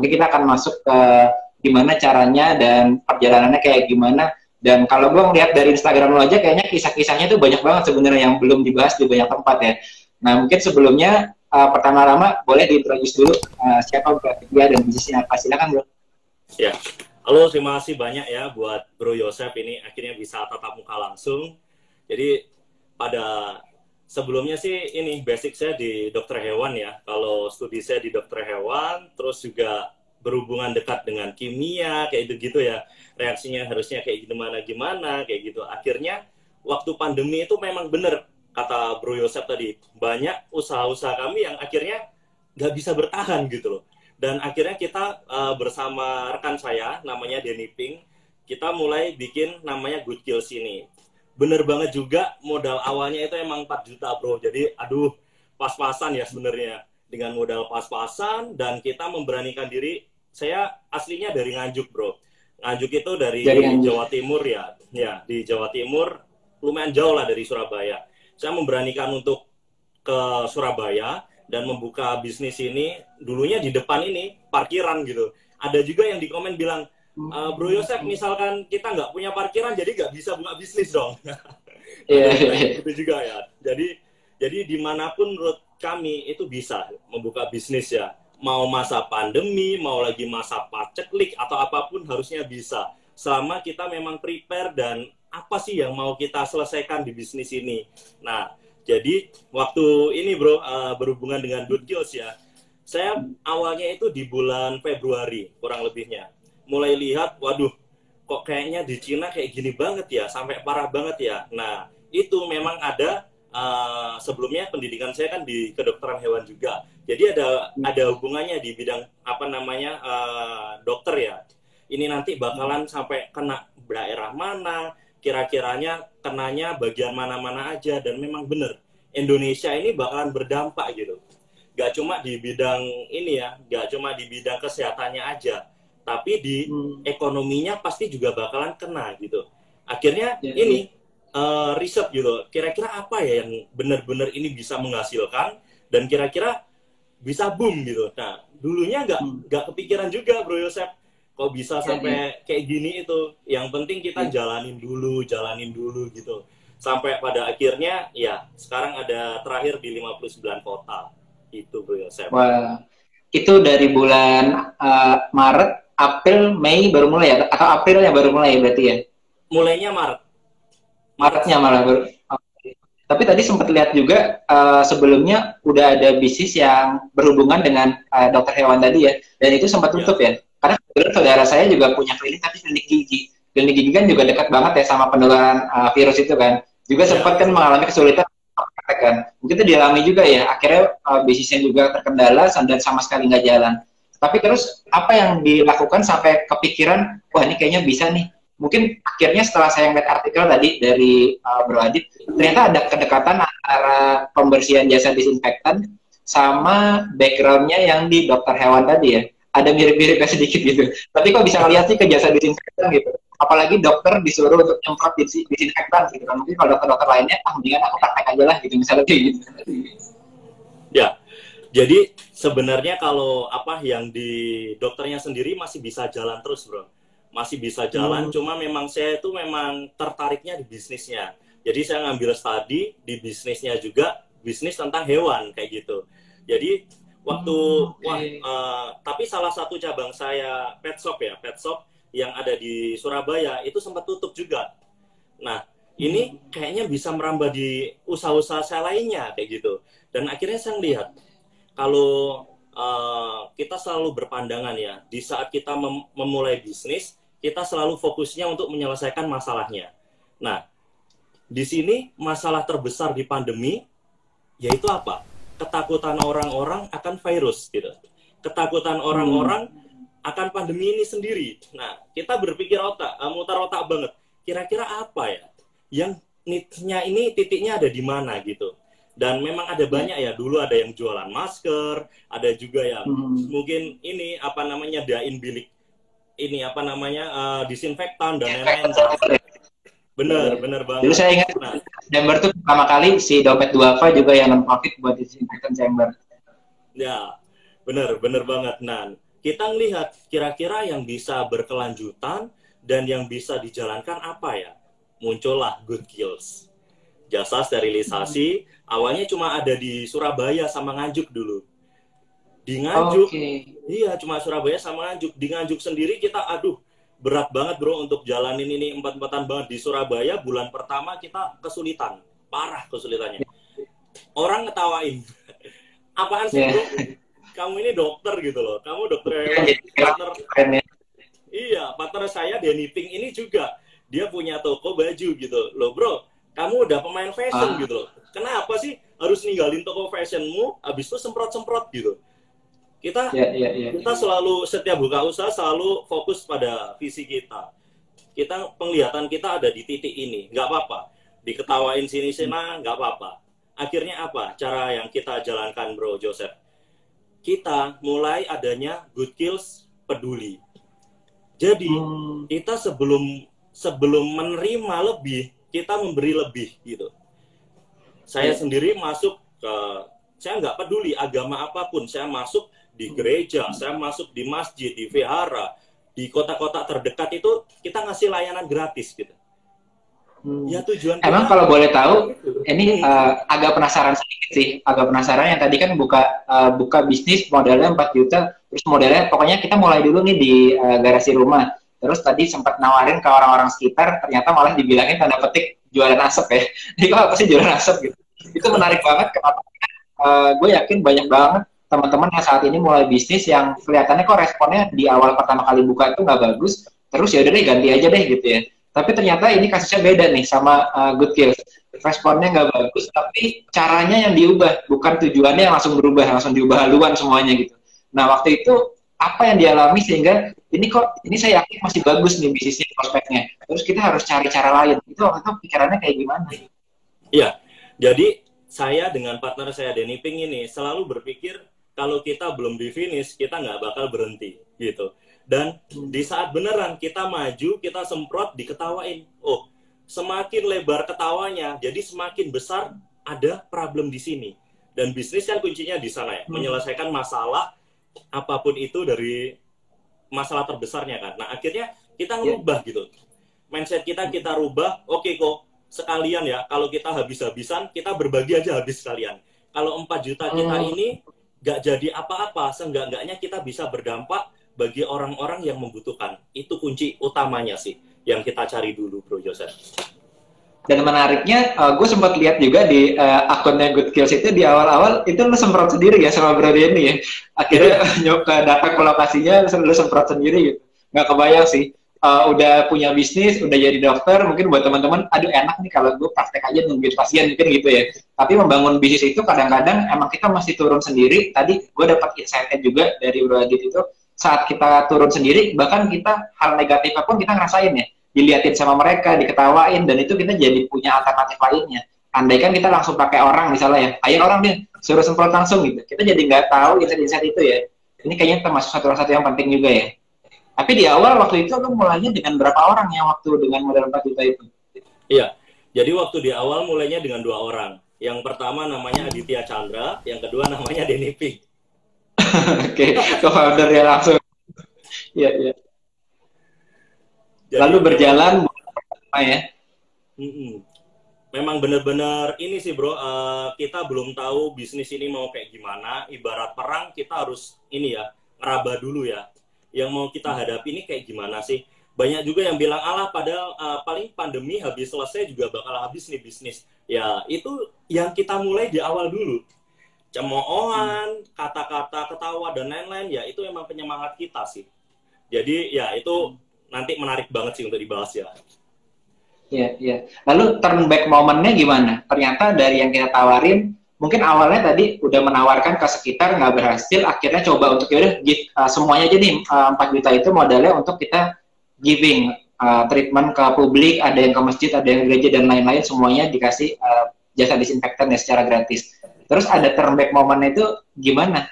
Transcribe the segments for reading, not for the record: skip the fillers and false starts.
mungkin kita akan masuk ke gimana caranya dan perjalanannya kayak gimana. Dan kalau gue ngeliat dari Instagram lo aja, kayaknya kisah-kisahnya tuh banyak banget sebenarnya yang belum dibahas di banyak tempat ya. Nah, mungkin sebelumnya pertama-tama boleh diintroduce dulu siapa berarti dia dan bisnisnya apa. Silakan bro. Ya, halo, terima kasih banyak ya buat Bro Yosef ini akhirnya bisa tatap muka langsung. Jadi pada sebelumnya sih ini basic saya di dokter hewan ya. Kalau studi saya di dokter hewan, terus juga berhubungan dekat dengan kimia kayak gitu ya. Reaksinya harusnya kayak gimana kayak gitu. Akhirnya waktu pandemi itu memang benar kata Bro Yosef tadi, banyak usaha-usaha kami yang akhirnya nggak bisa bertahan gitu loh. Dan akhirnya kita bersama rekan saya namanya Denny Ping, kita mulai bikin namanya Good Kills ini. Bener banget juga modal awalnya itu emang 4 juta bro. Jadi aduh pas-pasan ya sebenarnya. Dengan modal pas-pasan dan kita memberanikan diri. Saya aslinya dari Nganjuk bro. Nganjuk itu dari Jawa Timur ya. Ya di Jawa Timur lumayan jauh lah dari Surabaya. Saya memberanikan untuk ke Surabaya dan membuka bisnis ini. Dulunya di depan ini parkiran gitu. Ada juga yang di komen bilang, Bro Yosef, misalkan kita nggak punya parkiran, jadi nggak bisa buka bisnis dong. Itu juga ya. Jadi dimanapun menurut kami itu bisa membuka bisnis ya. Mau masa pandemi, mau lagi masa paceklik atau apapun harusnya bisa. Selama kita memang prepare dan apa sih yang mau kita selesaikan di bisnis ini. Nah, jadi waktu ini bro berhubungan dengan Good Kills ya. Saya awalnya itu di bulan Februari kurang lebihnya. Mulai lihat, waduh, kok kayaknya di Cina kayak gini banget ya, sampai parah banget ya. Nah, itu memang ada, sebelumnya pendidikan saya kan di kedokteran hewan juga. Jadi ada hubungannya di bidang, apa namanya, dokter ya. Ini nanti bakalan sampai kena daerah mana, kira-kiranya kenanya bagian mana-mana aja, dan memang benar, Indonesia ini bakalan berdampak gitu. Gak cuma di bidang ini ya, gak cuma di bidang kesehatannya aja, tapi di ekonominya pasti juga bakalan kena gitu. Akhirnya ini riset gitu, kira-kira apa ya yang benar-benar ini bisa menghasilkan dan kira-kira bisa boom gitu. Nah, dulunya nggak kepikiran juga Bro Yosef, kok bisa sampai kayak gini itu. Yang penting kita jalanin dulu gitu. Sampai pada akhirnya ya sekarang ada terakhir di 59 kota. Itu Bro Yosef. Wah, itu dari bulan Maret, April, Mei baru mulai ya? Atau April yang baru mulai berarti ya? Mulainya Maret. Maretnya malah baru. Okay. Tapi tadi sempat lihat juga sebelumnya udah ada bisnis yang berhubungan dengan dokter hewan tadi ya, dan itu sempat tutup ya. Karena kebetulan saudara saya juga punya klinik, tapi klinik gigi. Klinik gigi kan juga dekat banget ya sama penularan virus itu kan. Juga sempat kan mengalami kesulitan kan. Mungkin itu dialami juga ya. Akhirnya bisnisnya juga terkendala dan sama sekali nggak jalan. Tapi terus apa yang dilakukan sampai kepikiran, wah ini kayaknya bisa nih. Mungkin akhirnya setelah saya ngeliat artikel tadi dari Bro Adit, ternyata ada kedekatan antara pembersihan jasa disinfektan sama backgroundnya yang di dokter hewan tadi ya. Ada mirip-miripnya sedikit gitu. Tapi kok bisa ngeliat sih ke jasa disinfektan gitu. Apalagi dokter disuruh untuk nyemprot disinfektan gitu kan. Mungkin kalau dokter-dokter lainnya, mendingan aku praktek aja lah gitu, misalnya kayak gitu. Ya, jadi sebenarnya kalau apa yang di dokternya sendiri masih bisa jalan terus bro. Masih bisa jalan, cuma memang saya itu memang tertariknya di bisnisnya. Jadi saya ngambil studi di bisnisnya juga, bisnis tentang hewan kayak gitu. Jadi waktu tapi salah satu cabang saya pet shop yang ada di Surabaya itu sempat tutup juga. Nah ini kayaknya bisa merambah di usaha-usaha saya lainnya kayak gitu. Dan akhirnya saya lihat kalau kita selalu berpandangan ya, di saat kita memulai bisnis, kita selalu fokusnya untuk menyelesaikan masalahnya. Nah, di sini masalah terbesar di pandemi yaitu apa? Ketakutan orang-orang akan virus gitu. Ketakutan orang-orang akan pandemi ini sendiri. Nah, kita berpikir mutar otak banget. Kira-kira apa ya? Yang need-nya ini titiknya ada di mana gitu. Dan memang ada banyak ya, dulu ada yang jualan masker, ada juga yang mungkin ini apa namanya dain bilik ini apa namanya disinfektan dan lain-lain. Bener banget. Dulu saya ingat chamber tuh pertama kali si dompet duafa juga yang non covid buat disinfektan chamber. Ya, bener banget. Nah, kita ngelihat kira-kira yang bisa berkelanjutan dan yang bisa dijalankan apa ya? Muncullah Good Kills. Jasa sterilisasi, awalnya cuma ada di Surabaya sama Nganjuk dulu. Di Nganjuk, iya cuma Surabaya sama Nganjuk. Di Nganjuk sendiri kita, aduh, berat banget bro untuk jalanin ini empat-empatan banget. Di Surabaya bulan pertama kita kesulitan, parah kesulitannya. Orang ngetawain, apaan sih bro? Kamu ini dokter gitu loh, kamu dokter hewan, partner. Iya, partner saya Denny Pink ini juga, dia punya toko baju gitu loh bro. Kamu udah pemain fashion gitu loh. Kenapa sih harus ninggalin toko fashionmu, habis itu semprot-semprot gitu? Kita selalu, setiap buka usaha selalu fokus pada visi kita. Penglihatan kita ada di titik ini, nggak apa-apa. Diketawain sini-sini, nggak apa-apa. Akhirnya apa? Cara yang kita jalankan Bro Joseph. Kita mulai adanya Good Kills peduli. Jadi, kita sebelum menerima lebih, kita memberi lebih gitu. Saya sendiri masuk ke, saya nggak peduli agama apapun, saya masuk di gereja, saya masuk di masjid, di vihara, di kota-kota terdekat itu kita ngasih layanan gratis gitu. Ya tujuan emang kalau boleh tahu, ini agak penasaran sedikit sih, agak penasaran yang tadi kan buka bisnis modalnya 4 juta, terus modalnya pokoknya kita mulai dulu nih di garasi rumah. Terus tadi sempat nawarin ke orang-orang sekitar, ternyata malah dibilangin tanda petik jualan asap ya. Jadi kok apa sih jualan asap gitu? Itu menarik banget, kenapa? Gue yakin banyak banget teman-teman yang saat ini mulai bisnis yang kelihatannya kok responnya di awal pertama kali buka itu nggak bagus, terus ya udah deh ganti aja deh gitu ya. Tapi ternyata ini kasusnya beda nih sama Good Kills. Responnya nggak bagus, tapi caranya yang diubah, bukan tujuannya yang langsung berubah, langsung diubah haluan semuanya gitu. Nah waktu itu apa yang dialami sehingga ini saya yakin masih bagus nih bisnisnya, prospeknya. Terus kita harus cari cara lain. Itu waktu itu pikirannya kayak gimana? Iya, jadi saya dengan partner saya Denny Pink ini selalu berpikir kalau kita belum di finish, kita nggak bakal berhenti gitu. Dan di saat beneran kita maju, kita semprot, diketawain. Oh, semakin lebar ketawanya, jadi semakin besar ada problem di sini. Dan bisnis kan kuncinya di sana ya, menyelesaikan masalah apapun itu dari masalah terbesarnya kan. Nah akhirnya kita ngerubah gitu. Mindset kita rubah, oke kok sekalian ya, kalau kita habis-habisan, kita berbagi aja habis sekalian. Kalau 4 juta kita ini nggak jadi apa-apa, seenggak-enggaknya kita bisa berdampak bagi orang-orang yang membutuhkan. Itu kunci utamanya sih, yang kita cari dulu Bro Joseph. Dan menariknya, gue sempat lihat juga di akunnya Good Kills itu di awal-awal itu lu semprot sendiri ya sama Bro Denny ya. Akhirnya datang ke lokasinya, lu semprot sendiri gitu. Nggak kebayang sih. Udah punya bisnis, udah jadi dokter, mungkin buat teman-teman, aduh enak nih kalau gue praktek aja nungguin pasien mungkin gitu ya. Tapi membangun bisnis itu kadang-kadang emang kita masih turun sendiri. Tadi gue dapat insight-nya juga dari Bro Adit itu, saat kita turun sendiri, bahkan kita hal negatif apapun kita ngerasain ya. Diliatin sama mereka, diketawain, dan itu kita jadi punya alternatif lainnya. Andaikan kita langsung pakai orang misalnya ya, ayo orang nih, suruh semprot langsung gitu. Kita jadi nggak tahu insight-insight itu ya. Ini kayaknya termasuk satu yang penting juga ya. Tapi di awal waktu itu lu mulainya dengan berapa orang yang waktu dengan modal 4 juta itu? Iya, jadi waktu di awal mulainya dengan 2 orang. Yang pertama namanya Aditya Chandra, yang kedua namanya Denny Pink. Oke, co-founder ya langsung. Iya. Lalu berjalan ya. Memang benar-benar ini sih bro, kita belum tahu bisnis ini mau kayak gimana. Ibarat perang kita harus ini ya, ngeraba dulu ya. Yang mau kita hadapi ini kayak gimana sih? Banyak juga yang bilang alah padahal paling pandemi habis selesai juga bakal habis nih bisnis. Ya itu yang kita mulai di awal dulu. Cemoohan, kata-kata ketawa dan lain-lain ya itu memang penyemangat kita sih. Jadi ya itu nanti menarik banget sih untuk dibahas ya. Iya. Lalu turn back momennya gimana? Ternyata dari yang kita tawarin, mungkin awalnya tadi udah menawarkan ke sekitar, nggak berhasil, akhirnya coba untuk yaudah semuanya aja nih, 4 juta itu modalnya untuk kita giving, treatment ke publik, ada yang ke masjid, ada yang gereja, dan lain-lain, semuanya dikasih jasa disinfektan ya secara gratis. Terus ada turn back momennya itu gimana?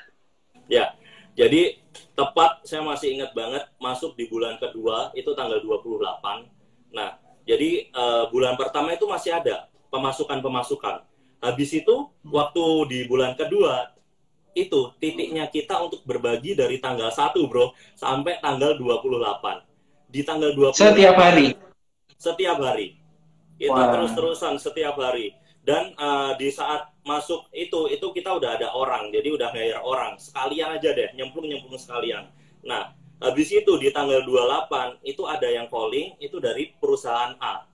Ya, jadi tepat saya masih ingat banget masuk di bulan kedua itu tanggal 28. Nah, jadi bulan pertama itu masih ada pemasukan. Habis itu waktu di bulan kedua itu titiknya kita untuk berbagi dari tanggal 1 bro sampai tanggal 28. Di tanggal 28 setiap hari. Setiap hari. Kita terus-terusan setiap hari. Dan di saat masuk itu kita udah ada orang, jadi udah hire orang. Sekalian aja deh, nyemplung sekalian. Nah, habis itu di tanggal 28 itu ada yang calling, itu dari perusahaan A.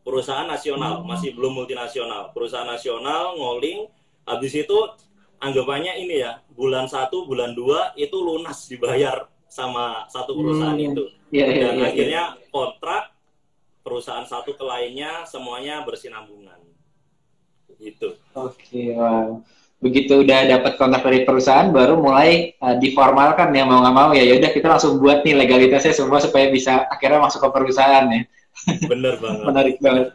Perusahaan nasional, masih belum multinasional. Perusahaan nasional, ngoling, habis itu anggapannya ini ya, bulan 1, bulan 2 itu lunas dibayar sama satu perusahaan itu. Dan akhirnya kontrak perusahaan satu ke lainnya semuanya bersinambungan. Gitu. Oke, wow. Begitu udah dapat kontrak dari perusahaan baru mulai diformalkan ya, mau nggak mau ya udah kita langsung buat nih legalitasnya semua supaya bisa akhirnya masuk ke perusahaan ya. Bener banget. Menarik banget.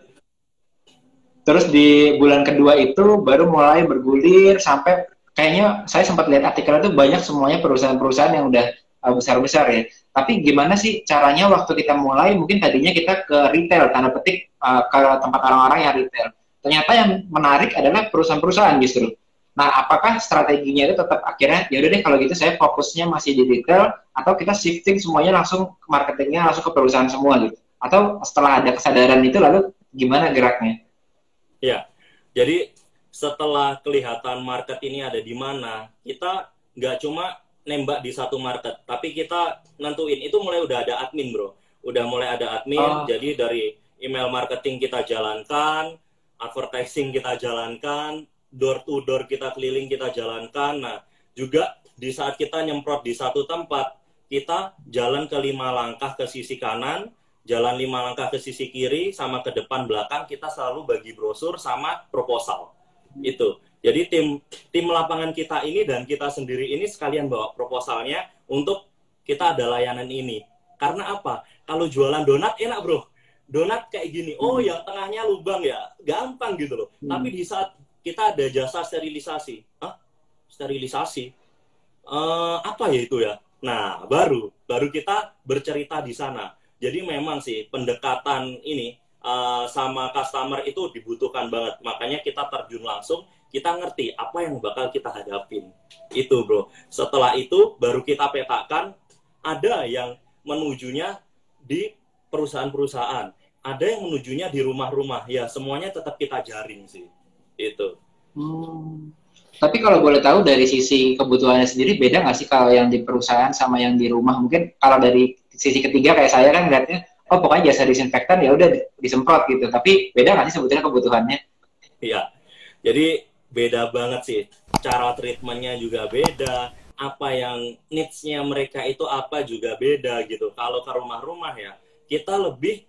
Terus di bulan kedua itu baru mulai bergulir sampai kayaknya saya sempat lihat artikelnya tuh banyak semuanya perusahaan-perusahaan yang udah besar-besar ya. Tapi gimana sih caranya waktu kita mulai, mungkin tadinya kita ke retail, tanda petik ke tempat orang-orang yang retail. Ternyata yang menarik adalah perusahaan-perusahaan justru. Nah, apakah strateginya itu tetap akhirnya, ya udah deh kalau gitu saya fokusnya masih di retail, atau kita shifting semuanya langsung ke marketingnya, langsung ke perusahaan semua gitu? Atau setelah ada kesadaran itu lalu gimana geraknya? Ya, jadi setelah kelihatan market ini ada di mana, kita nggak cuma nembak di satu market, tapi kita nentuin itu mulai udah ada admin bro, udah mulai ada admin, jadi dari email marketing kita jalankan, advertising kita jalankan, door to door kita keliling kita jalankan. Nah juga di saat kita nyemprot di satu tempat, kita jalan ke 5 langkah ke sisi kanan, jalan 5 langkah ke sisi kiri, sama ke depan belakang kita selalu bagi brosur sama proposal. Itu. Jadi tim lapangan kita ini dan kita sendiri ini sekalian bawa proposalnya untuk kita ada layanan ini. Karena apa? Kalau jualan donat enak bro. Donat kayak gini, oh yang tengahnya lubang ya, gampang gitu loh. Tapi di saat kita ada jasa sterilisasi, sterilisasi, apa ya itu ya? Nah baru kita bercerita di sana. Jadi memang sih pendekatan ini sama customer itu dibutuhkan banget. Makanya kita terjun langsung, kita ngerti apa yang bakal kita hadapin. Itu bro. Setelah itu baru kita petakan, ada yang menujunya di perusahaan-perusahaan, ada yang menujunya di rumah-rumah. Ya semuanya tetap kita jaring sih. Itu. Tapi kalau boleh tahu dari sisi kebutuhannya sendiri beda nggak sih kalau yang di perusahaan sama yang di rumah? Mungkin kalau dari sisi ketiga kayak saya kan ngeliatnya, oh pokoknya jasa disinfektan ya udah disemprot gitu. Tapi beda nggak sih sebetulnya kebutuhannya? Iya. Jadi beda banget sih. Cara treatmentnya juga beda. Apa yang needs-nya mereka itu apa juga beda gitu. Kalau ke rumah-rumah ya, kita lebih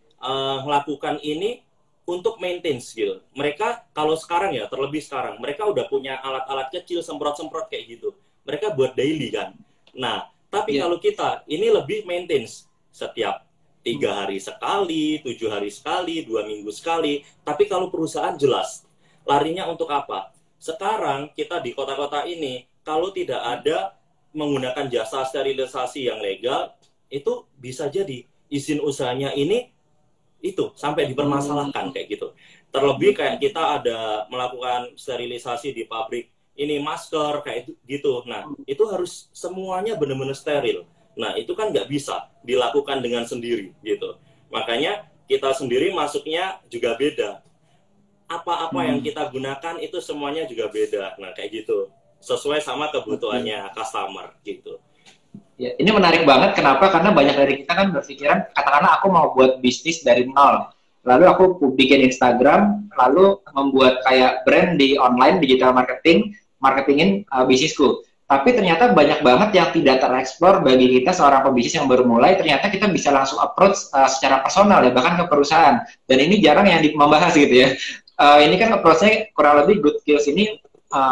melakukan ini untuk maintenance gitu. Mereka kalau sekarang ya, terlebih sekarang, mereka udah punya alat-alat kecil semprot-semprot kayak gitu. Mereka buat daily kan. Nah, tapi kalau kita ini lebih maintenance setiap 3 hari sekali, 7 hari sekali, 2 minggu sekali. Tapi kalau perusahaan jelas larinya untuk apa? Sekarang kita di kota-kota ini kalau tidak ada menggunakan jasa sterilisasi yang legal, itu bisa jadi izin usahanya ini itu sampai dipermasalahkan kayak gitu. Terlebih kayak kita ada melakukan sterilisasi di pabrik ini masker kayak gitu. Nah itu harus semuanya benar-benar steril. Nah itu kan nggak bisa dilakukan dengan sendiri gitu. Makanya kita sendiri masuknya juga beda. Apa-apa yang kita gunakan itu semuanya juga beda. Nah kayak gitu. Sesuai sama kebutuhannya customer gitu. Ya, ini menarik banget. Kenapa? Karena banyak dari kita kan berpikiran, katakanlah aku mau buat bisnis dari nol. Lalu aku bikin Instagram, lalu membuat kayak brand di online, digital marketingin bisnisku. Tapi ternyata banyak banget yang tidak tereksplor bagi kita seorang pebisnis yang baru mulai. Ternyata kita bisa langsung approach secara personal ya, bahkan ke perusahaan. Dan ini jarang yang membahas gitu ya. Ini kan approach-nya kurang lebih Good Skills ini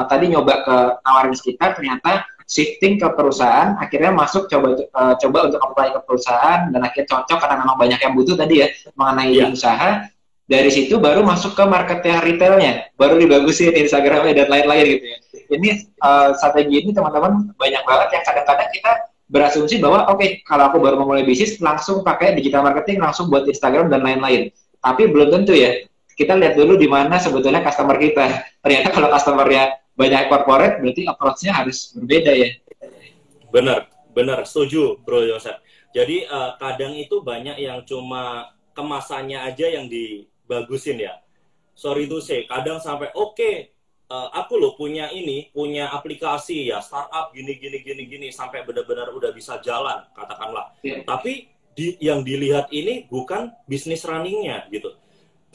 tadi nyoba ke nawarin sekitar, ternyata shifting ke perusahaan, akhirnya masuk coba untuk apply ke perusahaan, dan akhirnya cocok karena memang banyak yang butuh tadi ya mengenai usaha. Dari situ baru masuk ke marketnya retailnya, baru dibagusin Instagramnya dan lain-lain gitu ya. Ini strategi ini teman-teman banyak banget yang kadang-kadang kita berasumsi bahwa oke, kalau aku baru memulai bisnis langsung pakai digital marketing, langsung buat Instagram dan lain-lain. Tapi belum tentu ya. Kita lihat dulu di mana sebetulnya customer kita. Ternyata kalau customernya banyak corporate, berarti approach-nya harus berbeda ya. Benar, setuju Bro Yosef. Jadi kadang itu banyak yang cuma kemasannya aja yang dibagusin ya. Sorry to say, kadang sampai aku loh punya aplikasi ya startup gini sampai benar-benar udah bisa jalan katakanlah. Yeah. Tapi yang dilihat ini bukan bisnis runningnya gitu,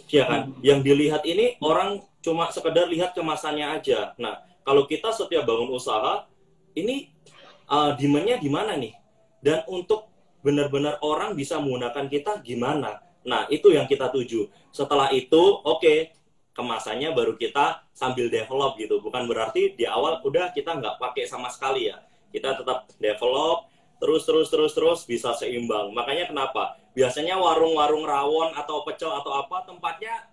ya kan? Yang dilihat ini orang cuma sekedar lihat kemasannya aja. Nah, kalau kita setiap bangun usaha ini demand-nya di mana nih? Dan untuk benar-benar orang bisa menggunakan kita gimana? Nah, itu yang kita tuju. Setelah itu, kemasannya baru kita sambil develop gitu. Bukan berarti di awal udah kita nggak pakai sama sekali ya. Kita tetap develop, terus bisa seimbang. Makanya kenapa? Biasanya warung-warung rawon atau pecel atau apa, tempatnya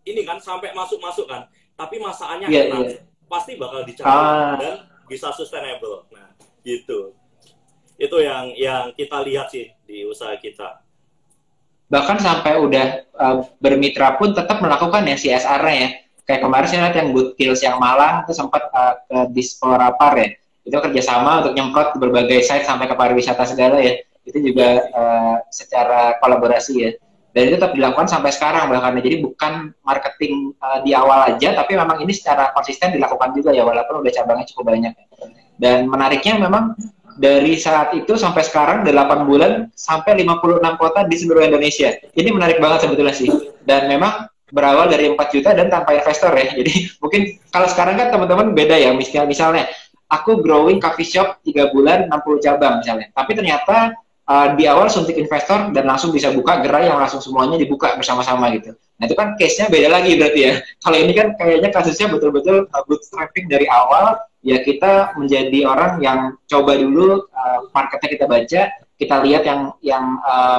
ini kan sampai masuk-masuk kan. Tapi masakannya enak. Pasti bakal dicari dan bisa sustainable. Nah, gitu. Itu yang kita lihat sih di usaha kita. Bahkan sampai udah bermitra pun tetap melakukan ya CSR-nya ya. Kayak kemarin saya lihat yang Good Kills yang Malang itu sempat ke Disporapar ya. Itu kerjasama untuk nyemprot berbagai site sampai ke pariwisata segala ya. Itu juga secara kolaborasi ya. Dan itu tetap dilakukan sampai sekarang bahkan. Jadi bukan marketing di awal aja, tapi memang ini secara konsisten dilakukan juga ya, walaupun udah cabangnya cukup banyak. Dan menariknya memang dari saat itu sampai sekarang 8 bulan sampai 56 kota di seluruh Indonesia. Ini menarik banget sebetulnya sih. Dan memang berawal dari 4 juta dan tanpa investor ya. Jadi mungkin kalau sekarang kan teman-teman beda ya. Misalnya aku growing coffee shop 3 bulan 60 cabang misalnya. Tapi ternyata di awal suntik investor dan langsung bisa buka gerai yang langsung semuanya dibuka bersama-sama gitu. Nah itu kan case-nya beda lagi berarti ya. Kalau ini kan kayaknya kasusnya betul-betul bootstrapping dari awal. Ya kita menjadi orang yang coba dulu marketnya kita baca, kita lihat yang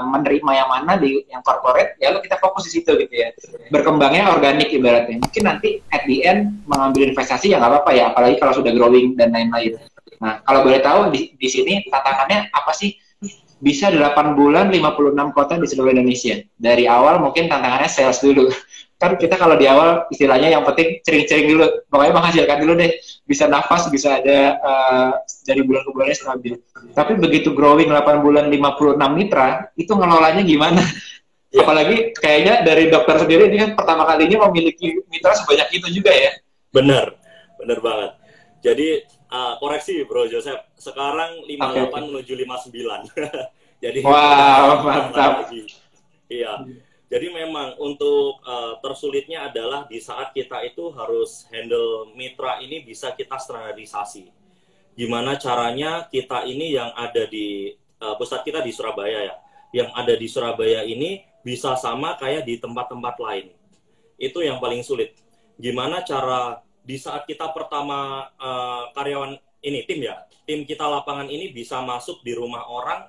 menerima yang mana di yang corporate, ya lalu kita fokus di situ gitu ya. Berkembangnya organik ibaratnya. Mungkin nanti at the end mengambil investasi ya nggak apa-apa ya, apalagi kalau sudah growing dan lain-lain. Nah kalau boleh tahu di sini tantangannya apa sih? Bisa 8 bulan 56 kota di seluruh Indonesia. Dari awal mungkin tantangannya sales dulu. Kan kita kalau di awal istilahnya yang penting cering-cering dulu, pokoknya menghasilkan dulu deh, bisa nafas, bisa ada dari bulan ke bulannya stabil. Tapi begitu growing 8 bulan 56 mitra, itu ngelolanya gimana? Ya. Apalagi kayaknya dari dokter sendiri ini kan pertama kalinya memiliki mitra sebanyak itu juga ya. Benar banget. Jadi koreksi Bro Joseph, sekarang 58 menuju 59. Jadi wow, mantap. Iya. Jadi memang untuk tersulitnya adalah di saat kita itu harus handle mitra ini bisa kita standarisasi. Gimana caranya kita ini yang ada di pusat kita di Surabaya ya, yang ada di Surabaya ini bisa sama kayak di tempat-tempat lain. Itu yang paling sulit. Gimana cara di saat kita pertama karyawan ini tim kita lapangan ini bisa masuk di rumah orang,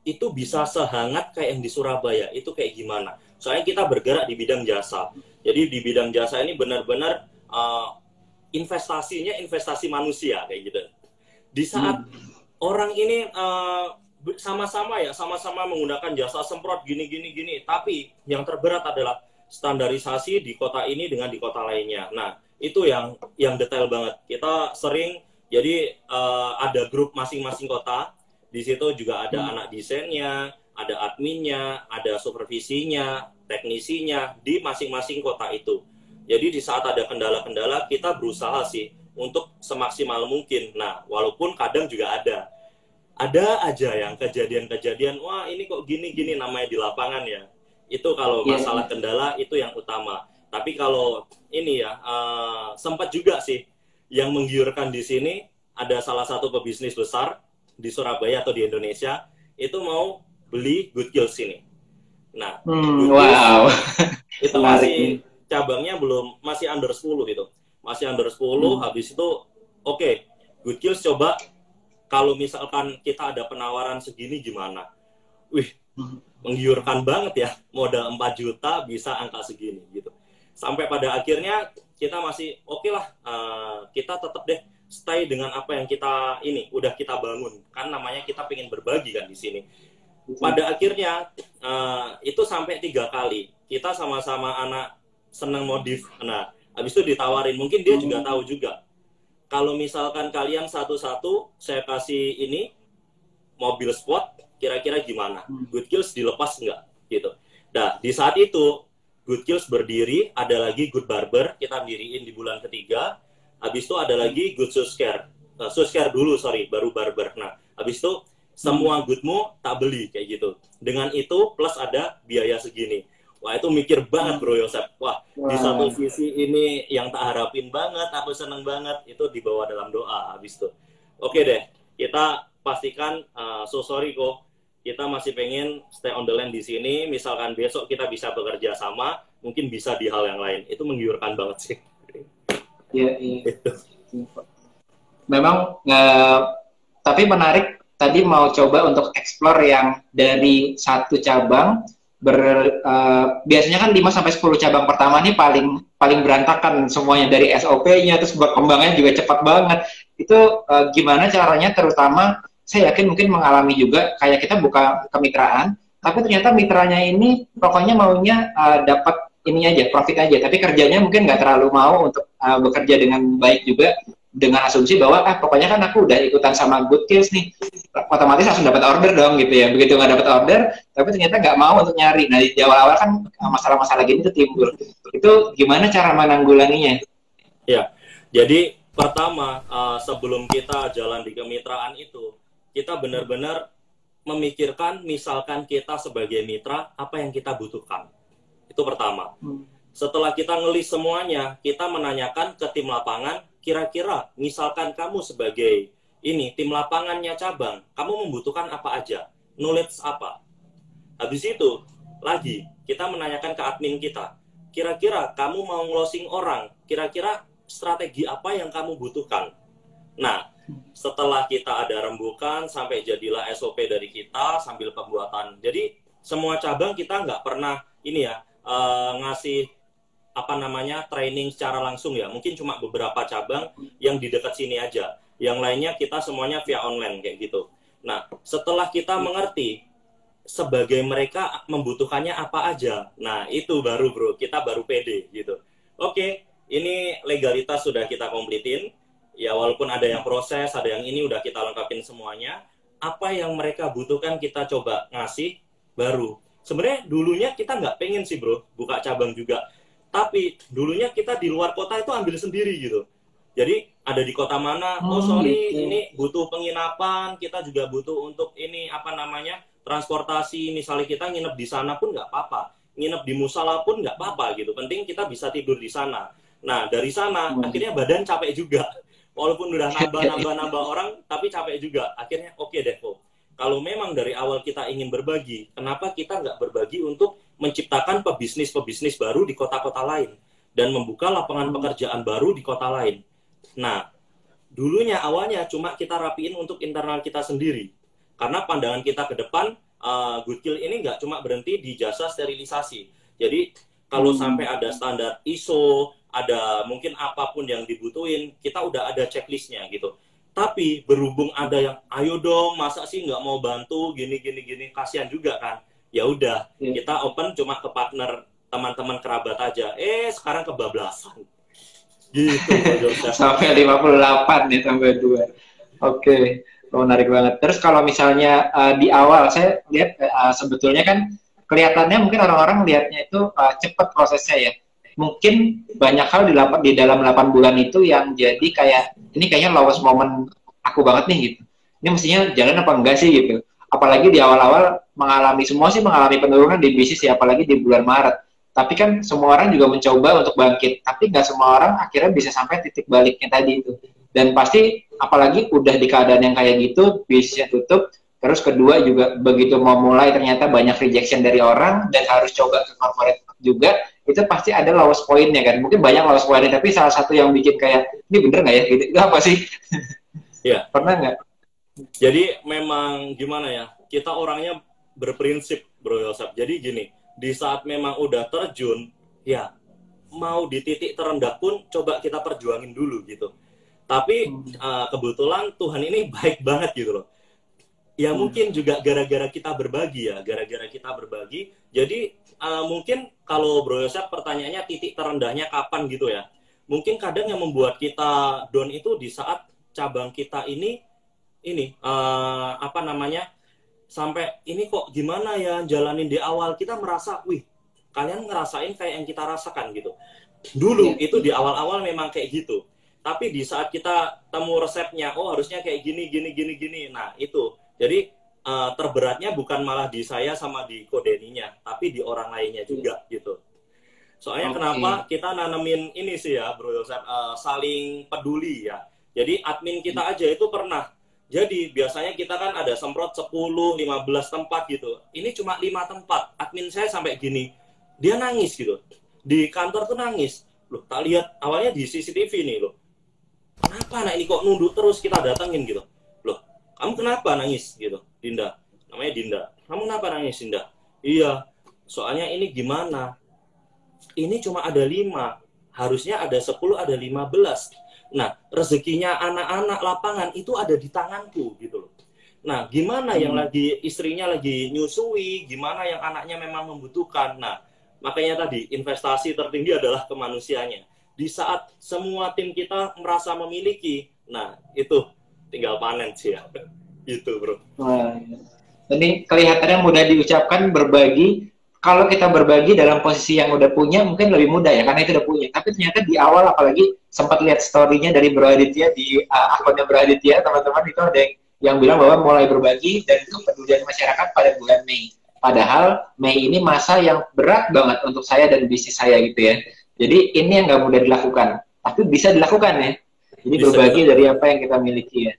itu bisa sehangat kayak yang di Surabaya, itu kayak gimana? Soalnya kita bergerak di bidang jasa. Jadi di bidang jasa ini benar-benar investasinya investasi manusia kayak gitu. Di saat orang ini sama-sama menggunakan jasa semprot gini, tapi yang terberat adalah standarisasi di kota ini dengan di kota lainnya. Nah, itu yang detail banget. Kita sering jadi ada grup masing-masing kota. Di situ juga ada anak desainnya, ada adminnya, ada supervisinya, teknisinya di masing-masing kota itu. Jadi di saat ada kendala-kendala, kita berusaha sih untuk semaksimal mungkin. Nah, walaupun kadang juga ada aja yang kejadian-kejadian, wah ini kok gini-gini namanya di lapangan ya. Itu kalau masalah kendala itu yang utama. Tapi kalau ini ya, sempat juga sih yang menggiurkan di sini, ada salah satu pebisnis besar di Surabaya atau di Indonesia itu mau beli Good Kills ini. Nah, wow. Itu masih cabangnya masih under 10 itu. Masih under 10, habis itu Good Kills coba kalau misalkan kita ada penawaran segini gimana? Wih, menggiurkan banget ya. Modal 4 juta bisa angka segini gitu. Sampai pada akhirnya kita masih kita tetap deh stay dengan apa yang kita udah kita bangun, kan namanya kita pengen berbagi kan di sini. Pada akhirnya itu sampai 3 kali kita sama-sama anak senang modif. Nah, habis itu ditawarin, mungkin dia juga tahu juga kalau misalkan kalian satu-satu saya kasih ini mobil sport, kira-kira gimana? Good Kills dilepas nggak? Gitu. Nah, di saat itu Good Kills berdiri, ada lagi Good Barber, kita diriin di bulan ketiga. Habis itu ada lagi Good Shoes Care. Shoes Care dulu, sorry, baru Barber. Nah, habis itu semua goodmu tak beli, kayak gitu. Dengan itu, plus ada biaya segini. Wah, itu mikir banget, Bro Yosep. Wah, di satu sisi ini yang tak harapin banget, aku seneng banget, itu dibawa dalam doa habis itu. Oke deh, kita pastikan, so sorry kok, kita masih pengen stay on the line di sini. Misalkan besok kita bisa bekerja sama, mungkin bisa di hal yang lain. Itu menggiurkan banget sih. Iya, iya. Memang, tapi menarik, tadi mau coba untuk explore yang dari satu cabang, biasanya kan 5-10 cabang pertama nih paling berantakan semuanya, dari SOP-nya, terus berkembangnya juga cepat banget. Itu gimana caranya, terutama saya yakin mungkin mengalami juga, kayak kita buka kemitraan, tapi ternyata mitranya ini pokoknya maunya dapat ini aja, profit aja, tapi kerjanya mungkin nggak terlalu mau untuk bekerja dengan baik juga, dengan asumsi bahwa pokoknya kan aku udah ikutan sama Good Kills nih, otomatis langsung dapat order dong gitu ya. Begitu nggak dapat order, tapi ternyata nggak mau untuk nyari. Nah, di awal-awal kan masalah-masalah gini tuh timbul. Itu gimana cara menanggulanginya? Ya, jadi pertama, sebelum kita jalan di kemitraan itu, kita benar-benar memikirkan, misalkan kita sebagai mitra, apa yang kita butuhkan. Itu pertama. Setelah kita ngelis semuanya, kita menanyakan ke tim lapangan, kira-kira misalkan kamu sebagai ini, tim lapangannya cabang, kamu membutuhkan apa aja? Knowledge apa? Habis itu, lagi, kita menanyakan ke admin kita, kira-kira kamu mau closing orang, kira-kira strategi apa yang kamu butuhkan? Nah, setelah kita ada rembukan, sampai jadilah SOP dari kita, sambil pembuatan. Jadi, semua cabang kita nggak pernah ini ya, ngasih apa namanya training secara langsung ya, mungkin cuma beberapa cabang yang di dekat sini aja, yang lainnya kita semuanya via online kayak gitu. Nah, setelah kita mengerti sebagai mereka membutuhkannya apa aja, nah itu baru bro, kita baru pede gitu. Oke, ini legalitas sudah kita komplitin ya, walaupun ada yang proses, ada yang ini udah kita lengkapin semuanya. Apa yang mereka butuhkan kita coba ngasih baru. Sebenarnya dulunya kita nggak pengen sih bro buka cabang juga, tapi dulunya kita di luar kota itu ambil sendiri gitu. Jadi ada di kota mana, oh sorry ini butuh penginapan, kita juga butuh untuk ini apa namanya transportasi, misalnya kita nginep di sana pun nggak apa-apa, nginep di musala pun nggak apa-apa gitu, penting kita bisa tidur di sana. Nah dari sana akhirnya badan capek juga, walaupun udah nambah orang tapi capek juga. Akhirnya oke deh kok, kalau memang dari awal kita ingin berbagi, kenapa kita nggak berbagi untuk menciptakan pebisnis baru di kota-kota lain dan membuka lapangan pekerjaan baru di kota lain. Nah, dulunya awalnya cuma kita rapiin untuk internal kita sendiri. Karena pandangan kita ke depan, Good Kill ini nggak cuma berhenti di jasa sterilisasi. Jadi, kalau sampai ada standar ISO, ada mungkin apapun yang dibutuhin, kita udah ada checklistnya gitu. Tapi berhubung ada yang, ayo dong, masa sih nggak mau bantu, gini, kasihan juga kan. Ya udah, kita open cuma ke partner teman-teman kerabat aja. Sekarang kebablasan. Gitu. Sampai 58 nih, sampai 2. Oke, menarik banget. Terus kalau misalnya di awal, saya lihat sebetulnya kan kelihatannya mungkin orang-orang lihatnya itu cepat prosesnya ya. Mungkin banyak hal di dalam 8 bulan itu yang jadi kayak, ini kayaknya lowest moment aku banget nih gitu. Ini mestinya jalan apa enggak sih gitu. Apalagi di awal-awal semua sih mengalami penurunan di bisnis ya, apalagi di bulan Maret. Tapi kan semua orang juga mencoba untuk bangkit, tapi nggak semua orang akhirnya bisa sampai titik baliknya tadi itu. Dan pasti apalagi udah di keadaan yang kayak gitu, bisnisnya tutup, terus kedua juga begitu mau mulai ternyata banyak rejection dari orang dan harus coba ke corporate juga, itu pasti ada lowest point-nya kan. Mungkin banyak lowest point-nya, tapi salah satu yang bikin kayak, ini bener nggak ya? Gitu. Itu apa sih? Iya. Pernah nggak? Jadi memang gimana ya, kita orangnya berprinsip Bro Yosep. Jadi gini, di saat memang udah terjun, ya mau di titik terendah pun coba kita perjuangin dulu gitu. Tapi kebetulan Tuhan ini baik banget gitu loh. Ya mungkin juga gara-gara kita berbagi ya, jadi mungkin kalau Bro Yosep pertanyaannya titik terendahnya kapan gitu ya. mungkin kadang yang membuat kita down itu di saat cabang kita ini apa namanya, sampai ini kok gimana ya jalanin di awal, kita merasa, wih, kalian ngerasain kayak yang kita rasakan gitu. Dulu itu di awal-awal memang kayak gitu. Tapi di saat kita temu resepnya, oh harusnya kayak gini. Nah, itu. Jadi terberatnya bukan malah di saya sama di Kodeninya, tapi di orang lainnya juga gitu. Soalnya kenapa kita nanemin ini sih ya, Bro Yosef, saling peduli ya. Jadi admin kita aja itu pernah. Jadi biasanya kita kan ada semprot 10, 15 tempat gitu. Ini cuma 5 tempat. Admin saya sampai gini, dia nangis gitu. Di kantor tuh nangis. Loh, tak lihat awalnya di CCTV nih loh. Kenapa anak ini kok nunduk terus, kita datangin gitu. Loh, kamu kenapa nangis gitu? Dinda, namanya Dinda. Kamu kenapa nangis, Dinda? Iya, soalnya ini gimana? Ini cuma ada 5. Harusnya ada 10, ada 15. Nah, rezekinya anak-anak lapangan itu ada di tanganku gitu loh. Nah, gimana yang lagi istrinya lagi nyusui, gimana yang anaknya memang membutuhkan. Nah, makanya tadi investasi tertinggi adalah ke manusianya. Di saat semua tim kita merasa memiliki, nah itu tinggal panen sih ya. Gitu, Bro. Jadi kelihatannya mudah diucapkan berbagi. Kalau kita berbagi dalam posisi yang udah punya, mungkin lebih mudah ya, karena itu udah punya. Tapi ternyata di awal, apalagi sempat lihat story-nya dari Bro Aditya, di akunnya Bro Aditya, teman-teman itu ada yang bilang bahwa mulai berbagi dan kepedulian masyarakat pada bulan Mei. Padahal Mei ini masa yang berat banget untuk saya dan bisnis saya gitu ya. Jadi ini yang nggak mudah dilakukan, tapi bisa dilakukan ya. Jadi bisa berbagi dari apa yang kita miliki ya.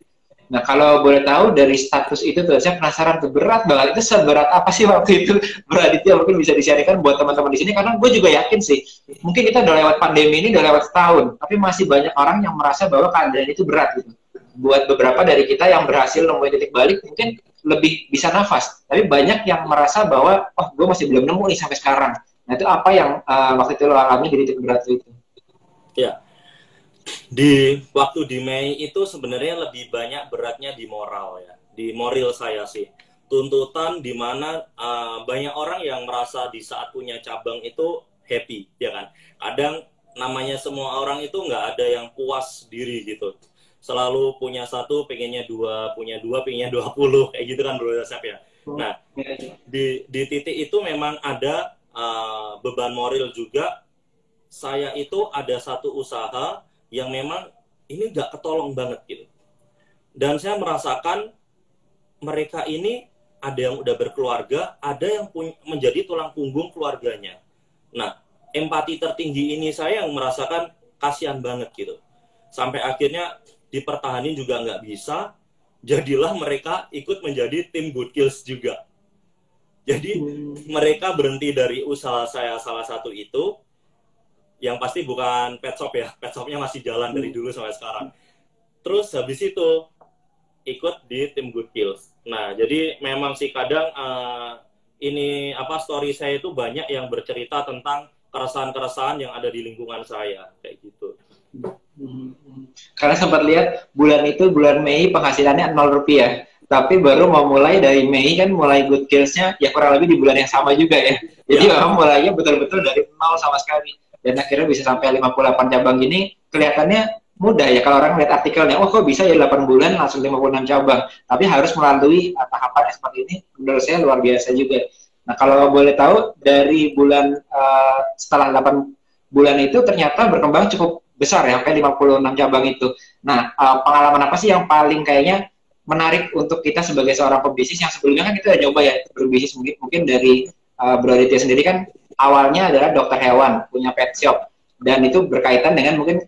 Nah, kalau boleh tahu dari status itu tuh, saya penasaran tuh, berat banget. Itu seberat apa sih waktu itu, Bro Aditya, mungkin bisa disiarkan buat teman-teman di sini, karena gue juga yakin sih, mungkin kita udah lewat pandemi ini, udah lewat setahun, tapi masih banyak orang yang merasa bahwa keadaan itu berat gitu. Buat beberapa dari kita yang berhasil nemuin titik balik, mungkin lebih bisa nafas. Tapi banyak yang merasa bahwa, oh, gue masih belum nemu nih sampai sekarang. Nah, itu apa yang waktu itu lo alami di titik berat itu? Ya. Di waktu di Mei itu sebenarnya lebih banyak beratnya di moral ya, di moral saya sih. Tuntutan di mana banyak orang yang merasa di saat punya cabang itu happy, ya kan. Kadang namanya semua orang itu nggak ada yang puas diri gitu. Selalu punya 1, pengennya 2, punya 2, pengennya 20, kayak gitu kan Bro Yosef ya. Nah, di titik itu memang ada beban moral juga. Saya itu ada satu usaha yang memang ini nggak ketolong banget gitu. Dan saya merasakan mereka ini ada yang udah berkeluarga, ada yang menjadi tulang punggung keluarganya. Nah, empati tertinggi ini saya yang merasakan kasihan banget gitu. Sampai akhirnya dipertahanin juga nggak bisa, jadilah mereka ikut menjadi tim Good Kills juga. Jadi mereka berhenti dari usaha saya salah satu itu, yang pasti bukan pet shop ya, pet shopnya masih jalan dari dulu sampai sekarang. Terus habis itu ikut di tim Good Kills. Nah, jadi memang sih kadang ini story saya itu banyak yang bercerita tentang keresahan-keresahan yang ada di lingkungan saya kayak gitu. Karena sempat lihat bulan Mei penghasilannya 0 rupiah. Tapi baru mau mulai dari Mei kan mulai Good Kills-nya ya kurang lebih di bulan yang sama juga ya. Jadi memang mulainya betul-betul dari 0 sama sekali. Dan akhirnya bisa sampai 58 cabang gini, kelihatannya mudah ya kalau orang lihat artikelnya, oh kok bisa ya 8 bulan langsung 56 cabang, tapi harus melalui tahapan seperti ini, menurut saya luar biasa juga. Nah, kalau boleh tahu, dari bulan setelah 8 bulan itu ternyata berkembang cukup besar ya, sampai 56 cabang itu. Nah, pengalaman apa sih yang paling kayaknya menarik untuk kita sebagai seorang pebisnis yang sebelumnya kan kita udah nyoba ya berbisnis, mungkin dari Bro Aditya sendiri kan awalnya adalah dokter hewan, punya pet shop, dan itu berkaitan dengan mungkin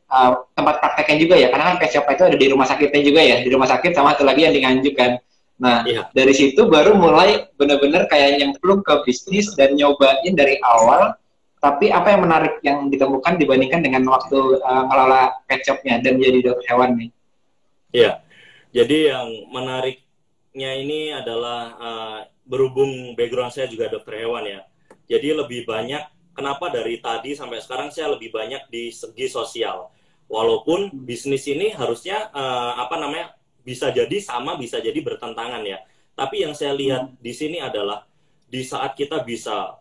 tempat prakteknya juga ya, karena kan pet shop itu ada di rumah sakitnya juga ya, di rumah sakit sama satu lagi yang di Nganjuk kan. Nah, dari situ baru mulai benar-benar kayak nyemplung ke bisnis dan nyobain dari awal. Tapi apa yang menarik yang ditemukan dibandingkan dengan waktu ngelola pet shopnya dan jadi dokter hewan nih? Iya, jadi yang menariknya ini adalah berhubung background saya juga dokter hewan ya. Jadi lebih banyak, kenapa dari tadi sampai sekarang saya lebih banyak di segi sosial. Walaupun bisnis ini harusnya bisa jadi sama, bisa jadi bertentangan ya. Tapi yang saya lihat di sini adalah di saat kita bisa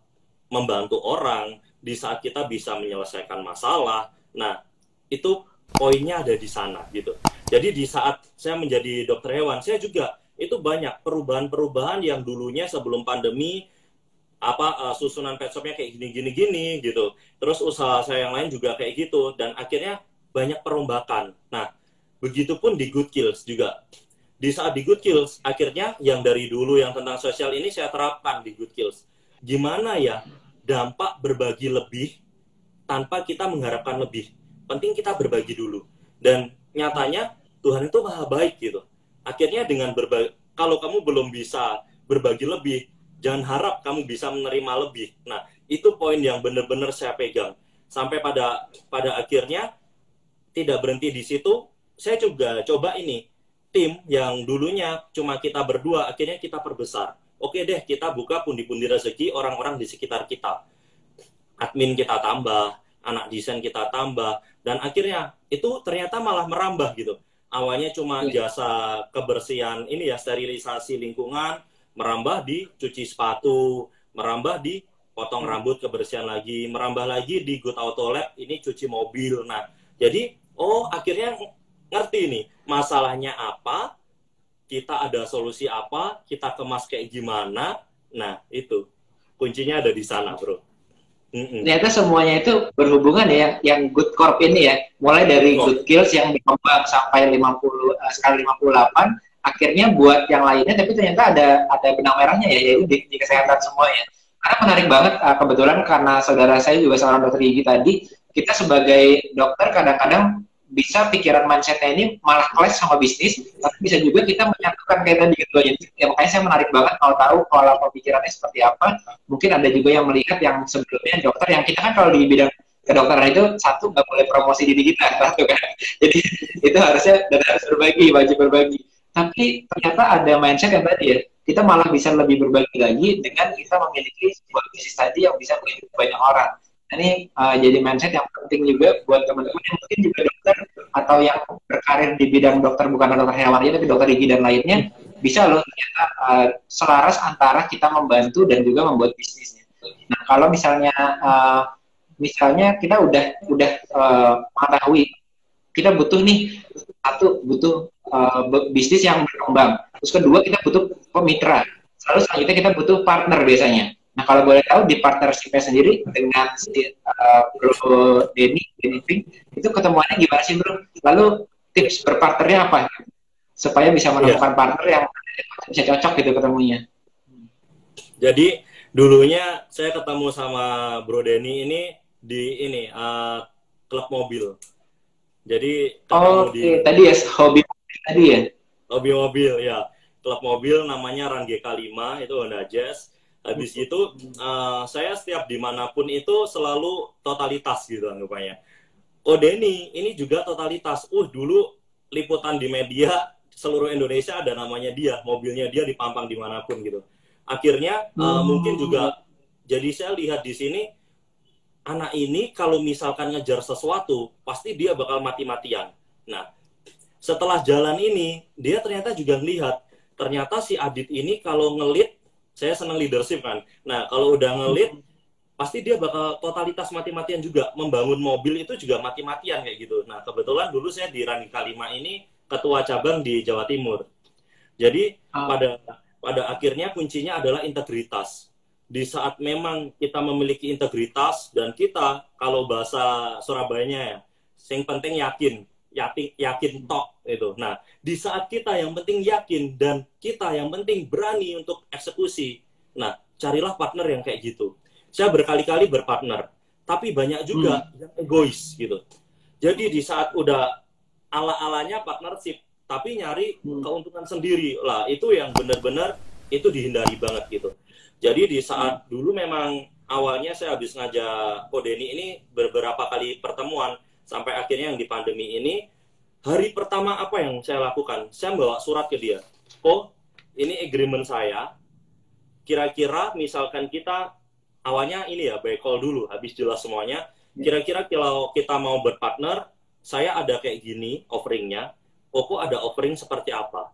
membantu orang, di saat kita bisa menyelesaikan masalah. Nah, itu poinnya ada di sana gitu. Jadi di saat saya menjadi dokter hewan, saya juga itu banyak perubahan-perubahan yang dulunya sebelum pandemi susunan pet shopnya kayak gini gitu. Terus usaha saya yang lain juga kayak gitu dan akhirnya banyak perombakan. Nah, begitupun di Good Kills juga. Di saat di Good Kills, akhirnya yang dari dulu yang tentang sosial ini saya terapkan di Good Kills. Gimana ya dampak berbagi lebih tanpa kita mengharapkan lebih. Penting kita berbagi dulu. Dan nyatanya Tuhan itu maha baik gitu. Akhirnya dengan berbagi, kalau kamu belum bisa berbagi lebih, jangan harap kamu bisa menerima lebih. Nah, itu poin yang benar-benar saya pegang. Sampai pada akhirnya tidak berhenti di situ, saya juga coba ini tim yang dulunya cuma kita berdua, akhirnya kita perbesar. Oke deh, kita buka pundi-pundi rezeki orang-orang di sekitar kita. Admin kita tambah, anak desain kita tambah, dan akhirnya itu ternyata malah merambah gitu. Awalnya cuma jasa kebersihan ini ya, sterilisasi lingkungan, merambah di cuci sepatu, merambah di potong rambut kebersihan lagi, merambah lagi di Good Auto Lab, ini cuci mobil. Nah, jadi akhirnya ngerti nih masalahnya apa, kita ada solusi apa, kita kemas kayak gimana. Nah, itu kuncinya ada di sana, bro. Ternyata semuanya itu berhubungan ya, yang Good Corp ini ya, mulai dari Good Kills yang berkembang sampai 58, akhirnya buat yang lainnya, tapi ternyata ada benang merahnya ya, yaitu di kesehatan semuanya. Karena menarik banget, kebetulan karena saudara saya juga seorang dokter gigi tadi, kita sebagai dokter kadang-kadang bisa pikiran mindsetnya ini malah clash sama bisnis, tapi bisa juga kita menyatukan kayak tadi gitu. Jadi ya, makanya saya menarik banget mau tahu pola pemikirannya seperti apa. Mungkin ada juga yang melihat yang sebelumnya dokter, yang kita kan kalau di bidang kedokteran itu satu nggak boleh promosi diri kita, satu kan. Jadi itu harusnya dan harus berbagi, wajib berbagi. Tapi ternyata ada mindset yang tadi ya, kita malah bisa lebih berbagi lagi dengan kita memiliki sebuah bisnis tadi yang bisa menghidupi banyak orang. Ini jadi mindset yang penting juga buat teman-teman yang mungkin juga dokter atau yang berkarir di bidang dokter, bukan dokter hewan aja tapi dokter gigi dan lainnya, bisa loh ternyata selaras antara kita membantu dan juga membuat bisnisnya. Nah, kalau misalnya kita udah mengetahui kita butuh nih, satu butuh bisnis yang berkembang, terus kedua kita butuh pemitra, lalu selanjutnya kita butuh partner biasanya. Nah, kalau boleh tahu di partnership-nya sendiri dengan Bro Denny Pink, itu ketemuannya gimana sih, Bro? Lalu tips berpartnernya apa? Supaya bisa menemukan partner yang bisa cocok gitu ketemunya. Jadi, dulunya saya ketemu sama Bro Denny ini di klub mobil. Jadi, tadi ya, hobi tadi ya? Hobi mobil, ya. Klub mobil namanya Run GK5, itu Honda Jazz. Habis itu saya setiap dimanapun itu selalu totalitas gitu anggapannya. Denny ini juga totalitas. Dulu liputan di media seluruh Indonesia ada namanya dia, mobilnya dia dipampang dimanapun gitu. Akhirnya mungkin juga jadi saya lihat di sini anak ini kalau misalkan ngejar sesuatu pasti dia bakal mati-matian. Nah, setelah jalan ini dia ternyata juga ngelihat ternyata si Adit ini kalau ngelit, saya senang leadership kan. Nah, kalau udah ngelit, pasti dia bakal totalitas mati-matian juga. Membangun mobil itu juga mati-matian kayak gitu. Nah, kebetulan dulu saya di Rangka 5 ini ketua cabang di Jawa Timur. Jadi, pada akhirnya kuncinya adalah integritas. Di saat memang kita memiliki integritas, dan kita, kalau bahasa Surabayanya ya, yang penting yakin tok itu. Nah, di saat kita yang penting yakin dan kita yang penting berani untuk eksekusi. Nah, carilah partner yang kayak gitu. Saya berkali-kali berpartner, tapi banyak juga yang egois gitu. Jadi di saat udah ala-alanya partnership, tapi nyari keuntungan sendiri lah, itu yang benar-benar itu dihindari banget gitu. Jadi di saat dulu memang awalnya saya habis ngajak Denny ini beberapa kali pertemuan, sampai akhirnya yang di pandemi ini, hari pertama apa yang saya lakukan? Saya bawa surat ke dia. Ini agreement saya. Kira-kira misalkan kita, awalnya ini ya, by call dulu, habis jelas semuanya. Kira-kira kalau kita mau berpartner, saya ada kayak gini offeringnya. Kok ada offering seperti apa?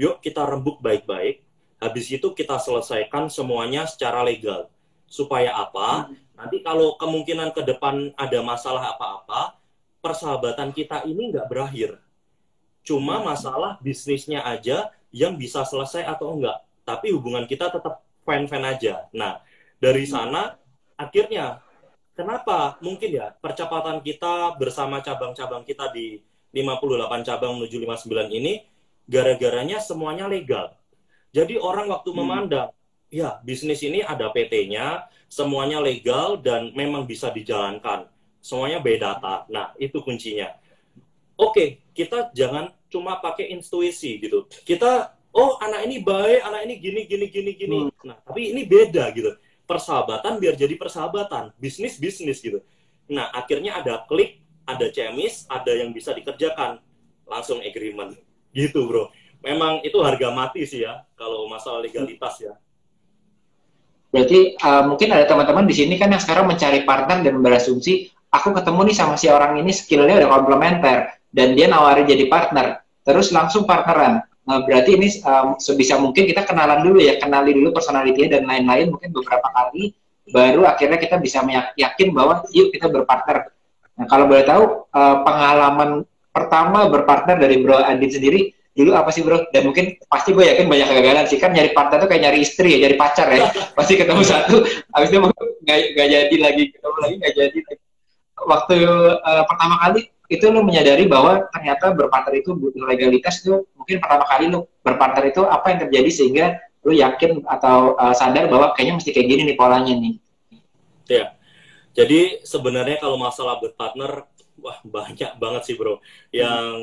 Yuk kita rembuk baik-baik. Habis itu kita selesaikan semuanya secara legal. Supaya apa? Nanti kalau kemungkinan ke depan ada masalah apa-apa, persahabatan kita ini nggak berakhir. Cuma masalah bisnisnya aja yang bisa selesai atau enggak. Tapi hubungan kita tetap fan-fan aja. Nah, dari sana akhirnya kenapa mungkin ya percepatan kita bersama cabang-cabang kita di 58 cabang menuju 59 ini gara-garanya semuanya legal. Jadi orang waktu memandang, ya bisnis ini ada PT-nya, semuanya legal dan memang bisa dijalankan. Semuanya by data. Nah, itu kuncinya. Oke, kita jangan cuma pakai intuisi gitu. Kita, oh anak ini baik, anak ini gini. Nah, tapi ini beda gitu. Persahabatan biar jadi persahabatan, bisnis gitu. Nah, akhirnya ada klik, ada cemis, ada yang bisa dikerjakan, langsung agreement. Gitu, bro. Memang itu harga mati sih ya, kalau masalah legalitas ya. Berarti mungkin ada teman-teman di sini kan yang sekarang mencari partner dan berasumsi, aku ketemu nih sama si orang ini skillnya udah komplementer, dan dia nawarin jadi partner, terus langsung partneran. Nah, berarti ini sebisa mungkin kita kenalan dulu ya, kenali dulu personality-nya dan lain-lain, mungkin beberapa kali, baru akhirnya kita bisa yakin bahwa yuk kita berpartner. Nah, kalau boleh tahu, pengalaman pertama berpartner dari Bro Adit sendiri, dulu apa sih bro? Dan mungkin pasti gue yakin banyak kegagalan sih, kan nyari partner tuh kayak nyari istri ya, nyari pacar ya. Pasti ketemu satu, habis itu nggak jadi lagi, ketemu lagi nggak jadi lagi. Waktu pertama kali itu lu menyadari bahwa ternyata berpartner itu butuh legalitas, itu mungkin pertama kali lu berpartner itu apa yang terjadi sehingga lu yakin atau sadar bahwa kayaknya mesti kayak gini nih polanya nih. Ya, jadi sebenarnya kalau masalah berpartner, wah banyak banget sih bro yang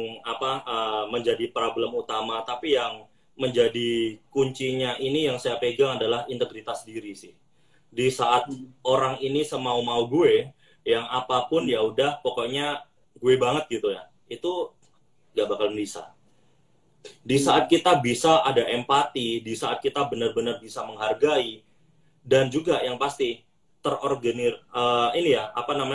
menjadi problem utama, tapi yang menjadi kuncinya ini yang saya pegang adalah integritas diri sih. Di saat orang ini semau-mau gue, yang apapun ya udah pokoknya gue banget gitu ya, itu gak bakal bisa. Di saat kita bisa ada empati, di saat kita benar-benar bisa menghargai, dan juga yang pasti terorganir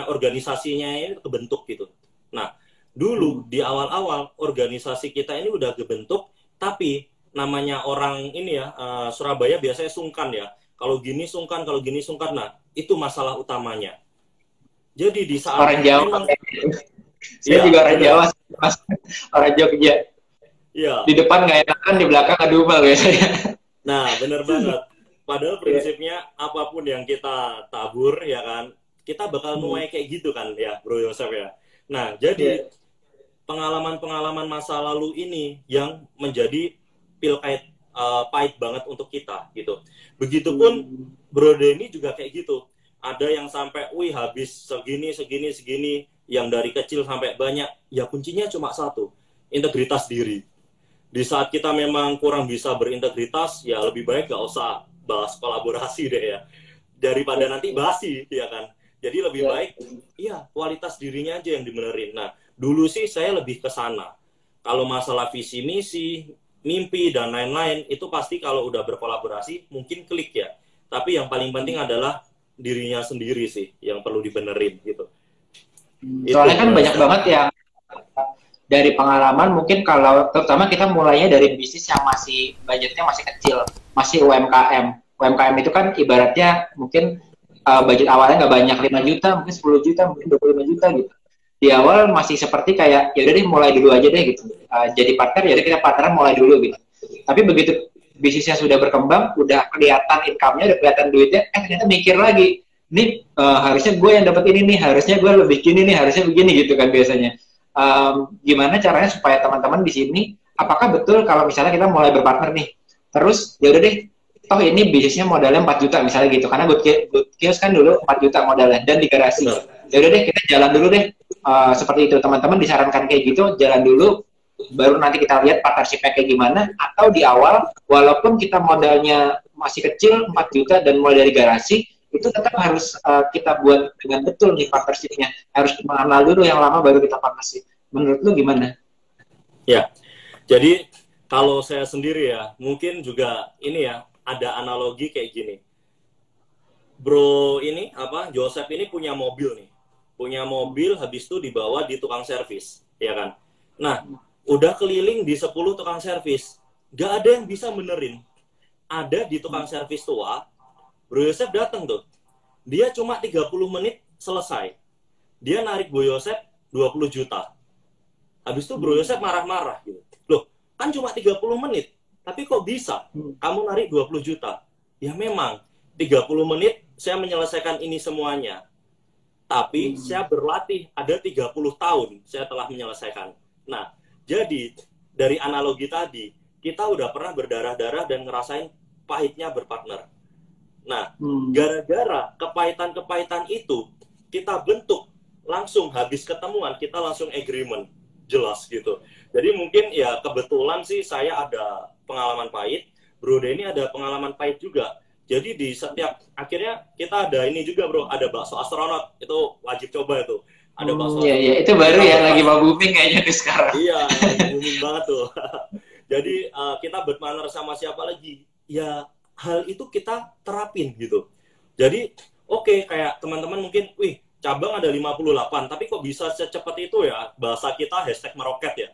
organisasinya ini kebentuk gitu. Nah, dulu di awal-awal organisasi kita ini udah kebentuk, tapi namanya orang ini ya Surabaya biasanya sungkan ya. Kalau gini sungkan, kalau gini sungkan. Nah, itu masalah utamanya. Jadi di saat orang Jawa, memang, saya juga orang Jawa, orang Jogja. Iya. Di depan nggak enakan, di belakang ngedumel biasanya. Nah, benar banget. Padahal prinsipnya apapun yang kita tabur ya kan, kita bakal nuai kayak gitu kan ya, Bro Yosef ya. Nah, jadi pengalaman-pengalaman masa lalu ini yang menjadi pahit banget untuk kita gitu. Begitupun Bro Denny juga kayak gitu. Ada yang sampai, wih habis segini, yang dari kecil sampai banyak. Ya kuncinya cuma satu, integritas diri. Di saat kita memang kurang bisa berintegritas, ya lebih baik gak usah bahas kolaborasi deh ya. Daripada nanti basi, ya kan. Jadi lebih baik, kualitas dirinya aja yang dibenerin. Nah, dulu sih saya lebih ke sana. Kalau masalah visi misi, mimpi, dan lain-lain, itu pasti kalau udah berkolaborasi, mungkin klik ya. Tapi yang paling penting adalah dirinya sendiri sih, yang perlu dibenerin gitu. Soalnya kan banyak banget yang dari pengalaman, mungkin kalau terutama kita mulainya dari bisnis yang masih budgetnya masih kecil, masih UMKM. UMKM itu kan ibaratnya mungkin budget awalnya nggak banyak, 5 juta, mungkin 10 juta, mungkin 25 juta gitu. Di awal masih seperti kayak, ya udah deh mulai dulu aja deh gitu. Jadi partner, ya udah kita partner mulai dulu gitu. Tapi begitu bisnisnya sudah berkembang, udah kelihatan income-nya, udah kelihatan duitnya, ternyata mikir lagi, ini harusnya gue yang dapat ini nih, harusnya gue lebih gini nih, harusnya begini gitu kan biasanya. Gimana caranya supaya teman-teman di sini, apakah betul kalau misalnya kita mulai berpartner nih, terus ya udah deh, toh ini bisnisnya modalnya 4 juta misalnya gitu, karena Good Kios kan dulu 4 juta modalnya dan di garasi. Ya udah deh, kita jalan dulu deh, seperti itu. Teman-teman disarankan kayak gitu, jalan dulu, baru nanti kita lihat partnership-nya kayak gimana. Atau di awal, walaupun kita modalnya masih kecil 4 juta dan mulai dari garasi, itu tetap harus kita buat dengan betul nih partnership-nya. Harus mengenal dulu yang lama baru kita partnership. Menurut lu gimana? Ya, jadi kalau saya sendiri ya, mungkin juga ini ya, ada analogi kayak gini. Bro ini, Joseph ini punya mobil nih. Punya mobil, habis itu dibawa di tukang servis, ya kan? Nah, udah keliling di 10 tukang servis. Gak ada yang bisa benerin. Ada di tukang servis tua, Bro Yosef datang tuh. Dia cuma 30 menit selesai. Dia narik Bro Yosef 20 juta. Habis itu Bro Yosef marah-marah gitu. Loh, kan cuma 30 menit. Tapi kok bisa kamu narik 20 juta? Ya memang, 30 menit saya menyelesaikan ini semuanya. Tapi saya berlatih, ada 30 tahun saya telah menyelesaikan. Nah, jadi dari analogi tadi, kita udah pernah berdarah-darah dan ngerasain pahitnya berpartner. Nah, gara-gara kepahitan-kepahitan itu, kita bentuk langsung habis ketemuan, kita langsung agreement. Jelas gitu. Jadi mungkin ya kebetulan sih saya ada pengalaman pahit, Bro Denny ada pengalaman pahit juga. Jadi di setiap, akhirnya kita ada ini juga bro, ada bakso astronot, itu wajib coba itu. Ada bakso Iya, iya. Itu baru ya, lagi mau booming kayaknya nih sekarang. Iya, lagi booming banget tuh. Jadi kita berpartner sama siapa lagi? Ya hal itu kita terapin gitu. Jadi oke, kayak teman-teman mungkin, wih cabang ada 58, tapi kok bisa secepat itu ya? Bahasa kita hashtag meroket ya.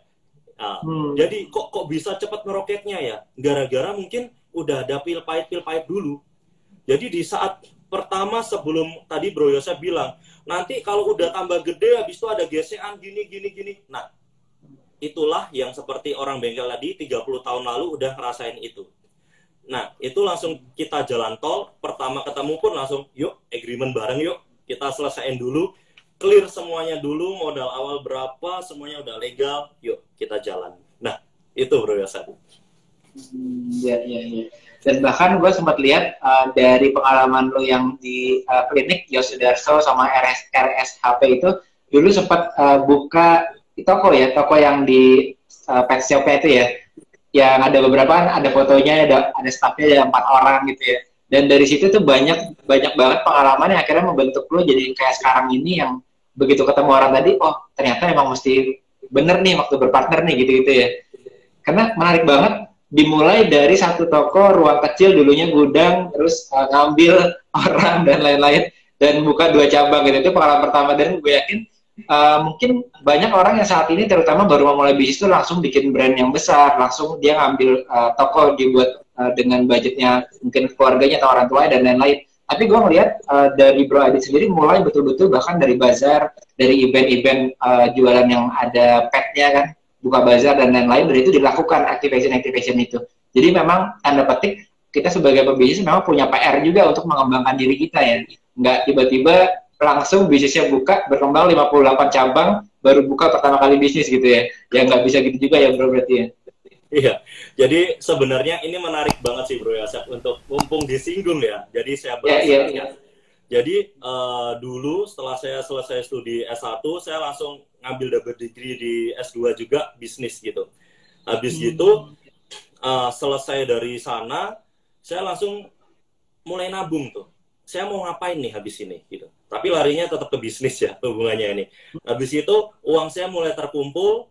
Nah, jadi kok bisa cepat meroketnya ya? Gara-gara mungkin udah ada pil pahit dulu. Jadi di saat pertama sebelum tadi Bro Yosef bilang, nanti kalau udah tambah gede habis itu ada gesekan gini. Nah, itulah yang seperti orang bengkel tadi 30 tahun lalu udah ngerasain itu. Nah, itu langsung kita jalan tol, pertama ketemu pun langsung, yuk agreement bareng yuk, kita selesaiin dulu, clear semuanya dulu, modal awal berapa, semuanya udah legal, yuk kita jalan. Nah, itu Bro Yosef. Iya. Dan bahkan gue sempat lihat dari pengalaman lo yang di klinik Yosudarso sama RSHP itu, dulu sempat buka toko yang di pet shop-nya itu ya, yang ada beberapa, ada fotonya, ada staffnya, ada 4 orang gitu ya. Dan dari situ tuh banyak banget pengalaman yang akhirnya membentuk lo jadi kayak sekarang ini, yang begitu ketemu orang tadi, oh ternyata emang mesti bener nih waktu berpartner nih gitu ya. Karena menarik banget, dimulai dari satu toko ruang kecil, dulunya gudang, terus ngambil orang dan lain-lain, dan buka 2 cabang gitu. Itu pengalaman pertama, dan gue yakin mungkin banyak orang yang saat ini terutama baru memulai bisnis itu langsung bikin brand yang besar, langsung dia ngambil toko dibuat dengan budgetnya mungkin keluarganya atau orang tuanya dan lain-lain. Tapi gue ngeliat dari Bro Adi sendiri mulai betul-betul bahkan dari bazar, dari event-event jualan yang ada petnya kan, buka bazar dan lain-lain, dan itu dilakukan activation itu. Jadi memang tanda petik kita sebagai pebisnis memang punya PR juga untuk mengembangkan diri kita ya. Nggak tiba-tiba langsung bisnisnya buka, berkembang 58 cabang, baru buka pertama kali bisnis gitu ya. Ya nggak bisa gitu juga ya bro berarti ya. Iya, jadi sebenarnya ini menarik banget sih Bro Yosef, untuk mumpung disinggung ya. Jadi saya bahas. Iya. Jadi dulu setelah saya selesai studi S1, saya langsung ngambil double degree di S2 juga, bisnis gitu. Habis gitu, selesai dari sana, saya langsung mulai nabung tuh. Saya mau ngapain nih habis ini gitu. Tapi larinya tetap ke bisnis ya hubungannya ini. Habis itu uang saya mulai terkumpul,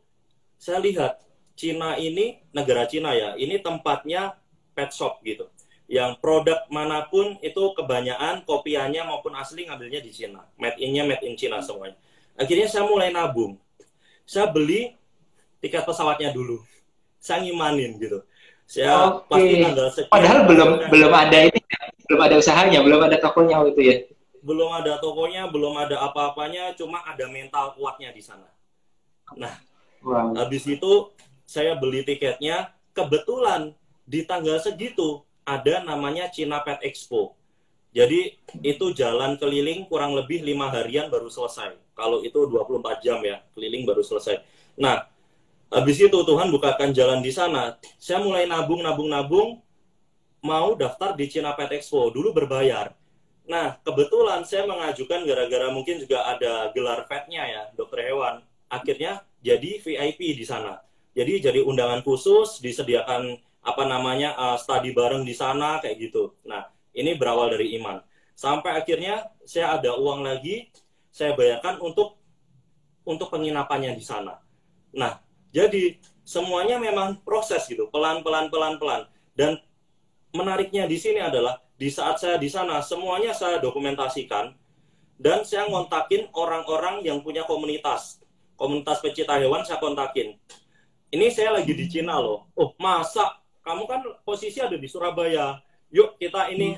saya lihat Cina ini, negara Cina ya, ini tempatnya pet shop gitu. Yang produk manapun itu kebanyakan kopiannya maupun asli ngambilnya di Cina. Made in Cina semuanya. Akhirnya saya mulai nabung. Saya beli tiket pesawatnya dulu. Saya ngimanin gitu. Saya pasti tanggal sekian. Padahal belum ada ini, belum ada usahanya, belum ada tokonya itu ya. Belum ada tokonya, belum ada apa-apanya, cuma ada mental kuatnya di sana. Nah, habis itu saya beli tiketnya, kebetulan di tanggal segitu ada namanya China Pet Expo. Jadi itu jalan keliling kurang lebih 5 harian baru selesai. Kalau itu 24 jam ya, keliling baru selesai. Nah, habis itu Tuhan bukakan jalan di sana. Saya mulai nabung, mau daftar di China Pet Expo. Dulu berbayar. Nah, kebetulan saya mengajukan gara-gara mungkin juga ada gelar petnya ya, dokter hewan. Akhirnya jadi VIP di sana. Jadi undangan khusus, disediakan study bareng di sana kayak gitu. Nah, ini berawal dari iman. Sampai akhirnya saya ada uang lagi, saya bayarkan untuk penginapannya di sana. Nah, jadi semuanya memang proses gitu, pelan-pelan. Dan menariknya di sini adalah di saat saya di sana semuanya saya dokumentasikan, dan saya ngontakin orang-orang yang punya komunitas pecinta hewan, saya kontakin. Ini saya lagi di Cina loh. Oh, masa kamu kan posisi ada di Surabaya? Yuk kita ini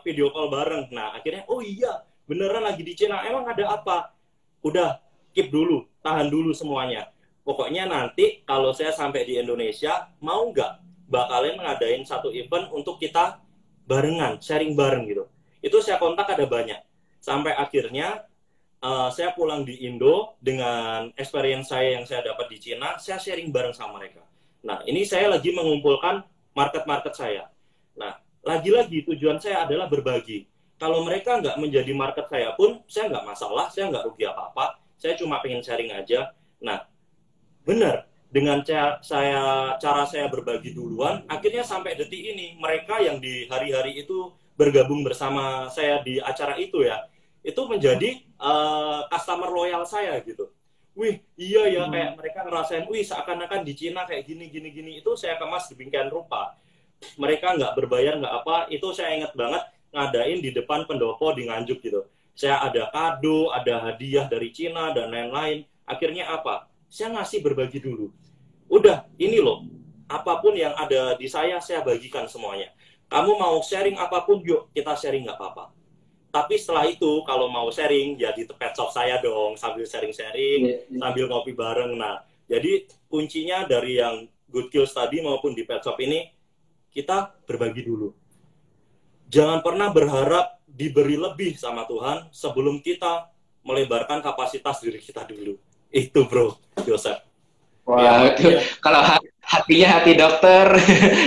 video call bareng. Nah, akhirnya oh iya, beneran lagi di Cina. Emang ada apa? Udah, keep dulu, tahan dulu semuanya. Pokoknya nanti kalau saya sampai di Indonesia, mau nggak bakalin ngadain satu event untuk kita barengan, sharing bareng gitu. Itu saya kontak ada banyak. Sampai akhirnya saya pulang di Indo dengan experience saya yang saya dapat di Cina, saya sharing bareng sama mereka. Nah, ini saya lagi mengumpulkan market-market saya. Nah, lagi-lagi tujuan saya adalah berbagi. Kalau mereka nggak menjadi market saya pun, saya nggak masalah, saya nggak rugi apa-apa. Saya cuma pengen sharing aja. Nah, benar. Dengan cara saya berbagi duluan, akhirnya sampai detik ini, mereka yang di hari-hari itu bergabung bersama saya di acara itu ya, itu menjadi customer loyal saya gitu. Wih, iya ya, kayak mereka ngerasain, wih seakan-akan di Cina kayak gini, itu saya kemas demikian rupa. Mereka nggak berbayar, nggak apa, itu saya ingat banget ngadain di depan pendopo di Nganjuk gitu. Saya ada kado, ada hadiah dari Cina, dan lain-lain. Akhirnya apa? Saya ngasih berbagi dulu. Udah, ini loh, apapun yang ada di saya bagikan semuanya. Kamu mau sharing apapun, yuk kita sharing nggak apa-apa. Tapi setelah itu, kalau mau sharing, ya di pet shop saya dong, sambil sharing-sharing, sambil ngopi bareng. Nah, jadi kuncinya dari yang Good Kills tadi maupun di pet shop ini, kita berbagi dulu. Jangan pernah berharap diberi lebih sama Tuhan sebelum kita melebarkan kapasitas diri kita dulu. Itu bro, Joseph. Wah, ya, itu kalau hatinya hati dokter,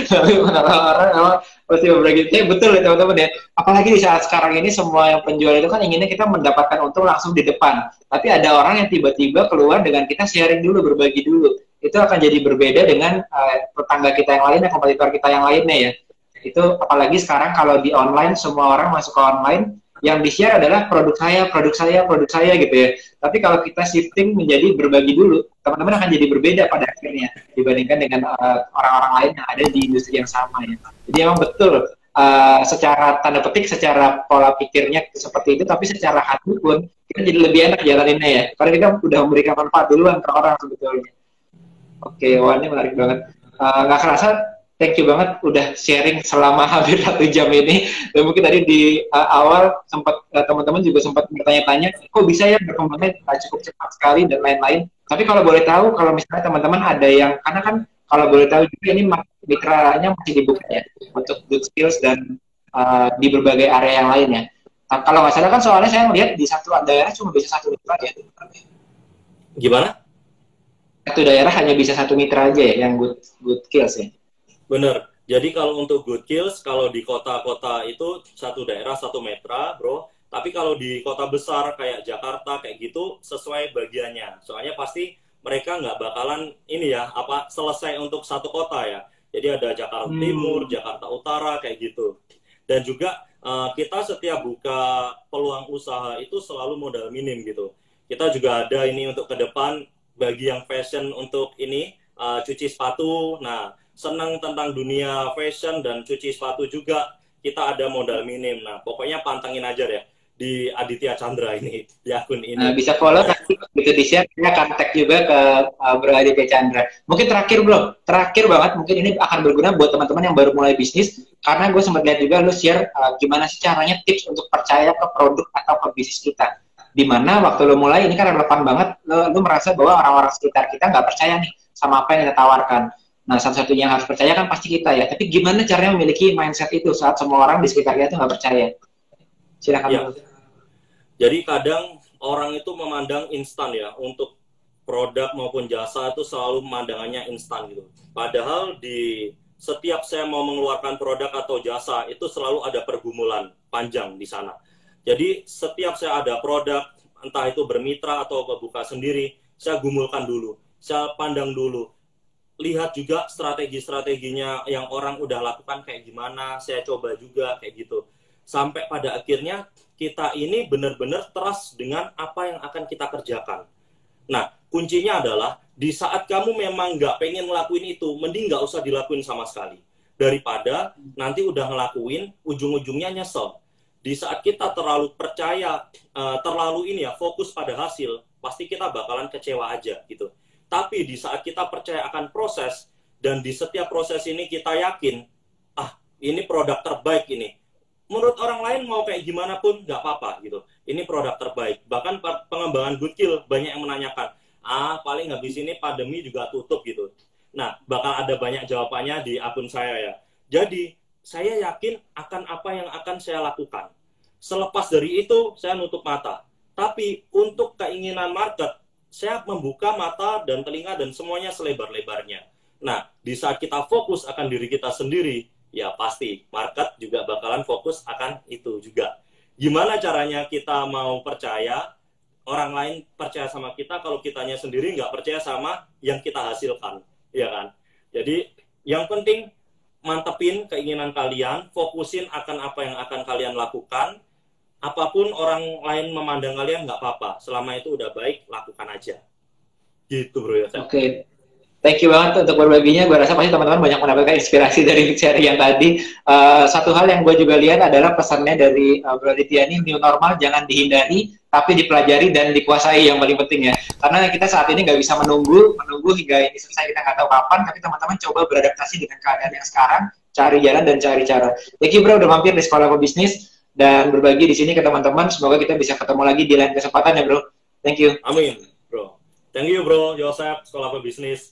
tapi orang memang pasti berbagi. Betul ya teman-teman ya. Apalagi di saat sekarang ini semua yang penjual itu kan inginnya kita mendapatkan untung langsung di depan. Tapi ada orang yang tiba-tiba keluar dengan kita sharing dulu, berbagi dulu. Itu akan jadi berbeda dengan tetangga kita yang lainnya, kompetitor kita yang lainnya ya. Itu apalagi sekarang kalau di online, semua orang masuk ke online, yang di-share adalah produk saya gitu ya. Tapi kalau kita shifting menjadi berbagi dulu, teman-teman akan jadi berbeda pada akhirnya dibandingkan dengan orang-orang lain yang ada di industri yang sama ya. Jadi emang betul secara tanda petik, secara pola pikirnya seperti itu, tapi secara hati pun kita jadi lebih enak jalaninnya ya. Karena kita udah memberikan manfaat duluan ke orang sebetulnya. Oke, wah ini menarik banget. Nggak kerasa, thank you banget udah sharing selama hampir 1 jam ini. Dan mungkin tadi di awal sempat teman-teman juga sempat bertanya-tanya, kok bisa ya berkembangnya cukup cepat sekali dan lain-lain. Tapi kalau boleh tahu, kalau misalnya teman-teman ada yang, karena kan kalau boleh tahu juga ini mitranya masih dibuka ya untuk Good Skills dan di berbagai area yang lainnya. Kalau nggak salah kan soalnya saya melihat di satu daerah cuma bisa 1 mitra ya. Gimana? Satu daerah hanya bisa 1 mitra aja ya yang Good Skills ya. Bener. Jadi kalau untuk Good Kills, kalau di kota-kota itu 1 daerah 1 metra, bro. Tapi kalau di kota besar kayak Jakarta kayak gitu sesuai bagiannya. Soalnya pasti mereka nggak bakalan ini ya selesai untuk 1 kota ya. Jadi ada Jakarta Timur, Jakarta Utara kayak gitu. Dan juga kita setiap buka peluang usaha itu selalu modal minim gitu. Kita juga ada ini untuk ke depan bagi yang fashion untuk ini cuci sepatu. Nah, senang tentang dunia fashion dan cuci sepatu juga, kita ada modal minim. Nah, pokoknya pantengin aja deh di Aditya Chandra ini, di akun ini. Bisa follow nanti gitu di share, kita akan tag juga ke Bro Aditya Chandra. Mungkin terakhir banget, mungkin ini akan berguna buat teman-teman yang baru mulai bisnis, karena gue sempat lihat juga lu share gimana sih caranya tips untuk percaya ke produk atau ke bisnis kita. Dimana waktu lu mulai, ini kan relevan banget, lu merasa bahwa orang-orang sekitar kita nggak percaya nih sama apa yang kita tawarkan. Nah, satu-satunya yang harus percaya kan pasti kita ya. Tapi gimana caranya memiliki mindset itu saat semua orang di sekitar kita itu nggak percaya? Silakan. Ya. Jadi kadang orang itu memandang instan ya. Untuk produk maupun jasa itu selalu pemandangannya instan gitu. Padahal di setiap saya mau mengeluarkan produk atau jasa, itu selalu ada pergumulan panjang di sana. Jadi setiap saya ada produk, entah itu bermitra atau buka sendiri, saya gumulkan dulu. Saya pandang dulu. Lihat juga strategi-strateginya yang orang udah lakukan kayak gimana, saya coba juga kayak gitu. Sampai pada akhirnya kita ini benar-benar trust dengan apa yang akan kita kerjakan. Nah, kuncinya adalah di saat kamu memang nggak pengen ngelakuin itu, mending nggak usah dilakuin sama sekali. Daripada nanti udah ngelakuin, ujung-ujungnya nyesel. Di saat kita terlalu percaya, terlalu ini ya, fokus pada hasil, pasti kita bakalan kecewa aja gitu. Tapi di saat kita percaya akan proses, dan di setiap proses ini kita yakin, ini produk terbaik ini. Menurut orang lain mau kayak gimana pun nggak apa-apa gitu. ini produk terbaik. Bahkan pengembangan Goodkill banyak yang menanyakan, paling habis ini pandemi juga tutup gitu. Nah, bakal ada banyak jawabannya di akun saya ya. Jadi, saya yakin akan apa yang akan saya lakukan. Selepas dari itu, saya nutup mata. Tapi untuk keinginan market, saya membuka mata dan telinga dan semuanya selebar-lebarnya. Nah, di saat kita fokus akan diri kita sendiri, ya pasti market juga bakalan fokus akan itu juga. Gimana caranya kita mau percaya, orang lain percaya sama kita, kalau kitanya sendiri nggak percaya sama yang kita hasilkan, ya kan? Jadi, yang penting mantepin keinginan kalian, fokusin akan apa yang akan kalian lakukan. Apapun orang lain memandang kalian nggak apa-apa, selama itu udah baik, lakukan aja. Gitu bro ya. Oke. Thank you banget untuk berbaginya. Gue rasa pasti teman-teman banyak mendapatkan inspirasi dari sharing yang tadi. Satu hal yang gue juga lihat adalah pesannya dari Bro Aditya ini, new normal jangan dihindari, tapi dipelajari dan dikuasai yang paling penting ya. Karena kita saat ini nggak bisa menunggu hingga ini selesai, kita nggak tahu kapan, tapi teman-teman coba beradaptasi dengan keadaan yang sekarang, cari jalan dan cari cara. Thank you bro udah mampir di Sekolah Pebisnis dan berbagi di sini ke teman-teman. Semoga kita bisa ketemu lagi di lain kesempatan ya bro. Thank you. Amin bro. Thank you bro, Yosef, Sekolah Pebisnis.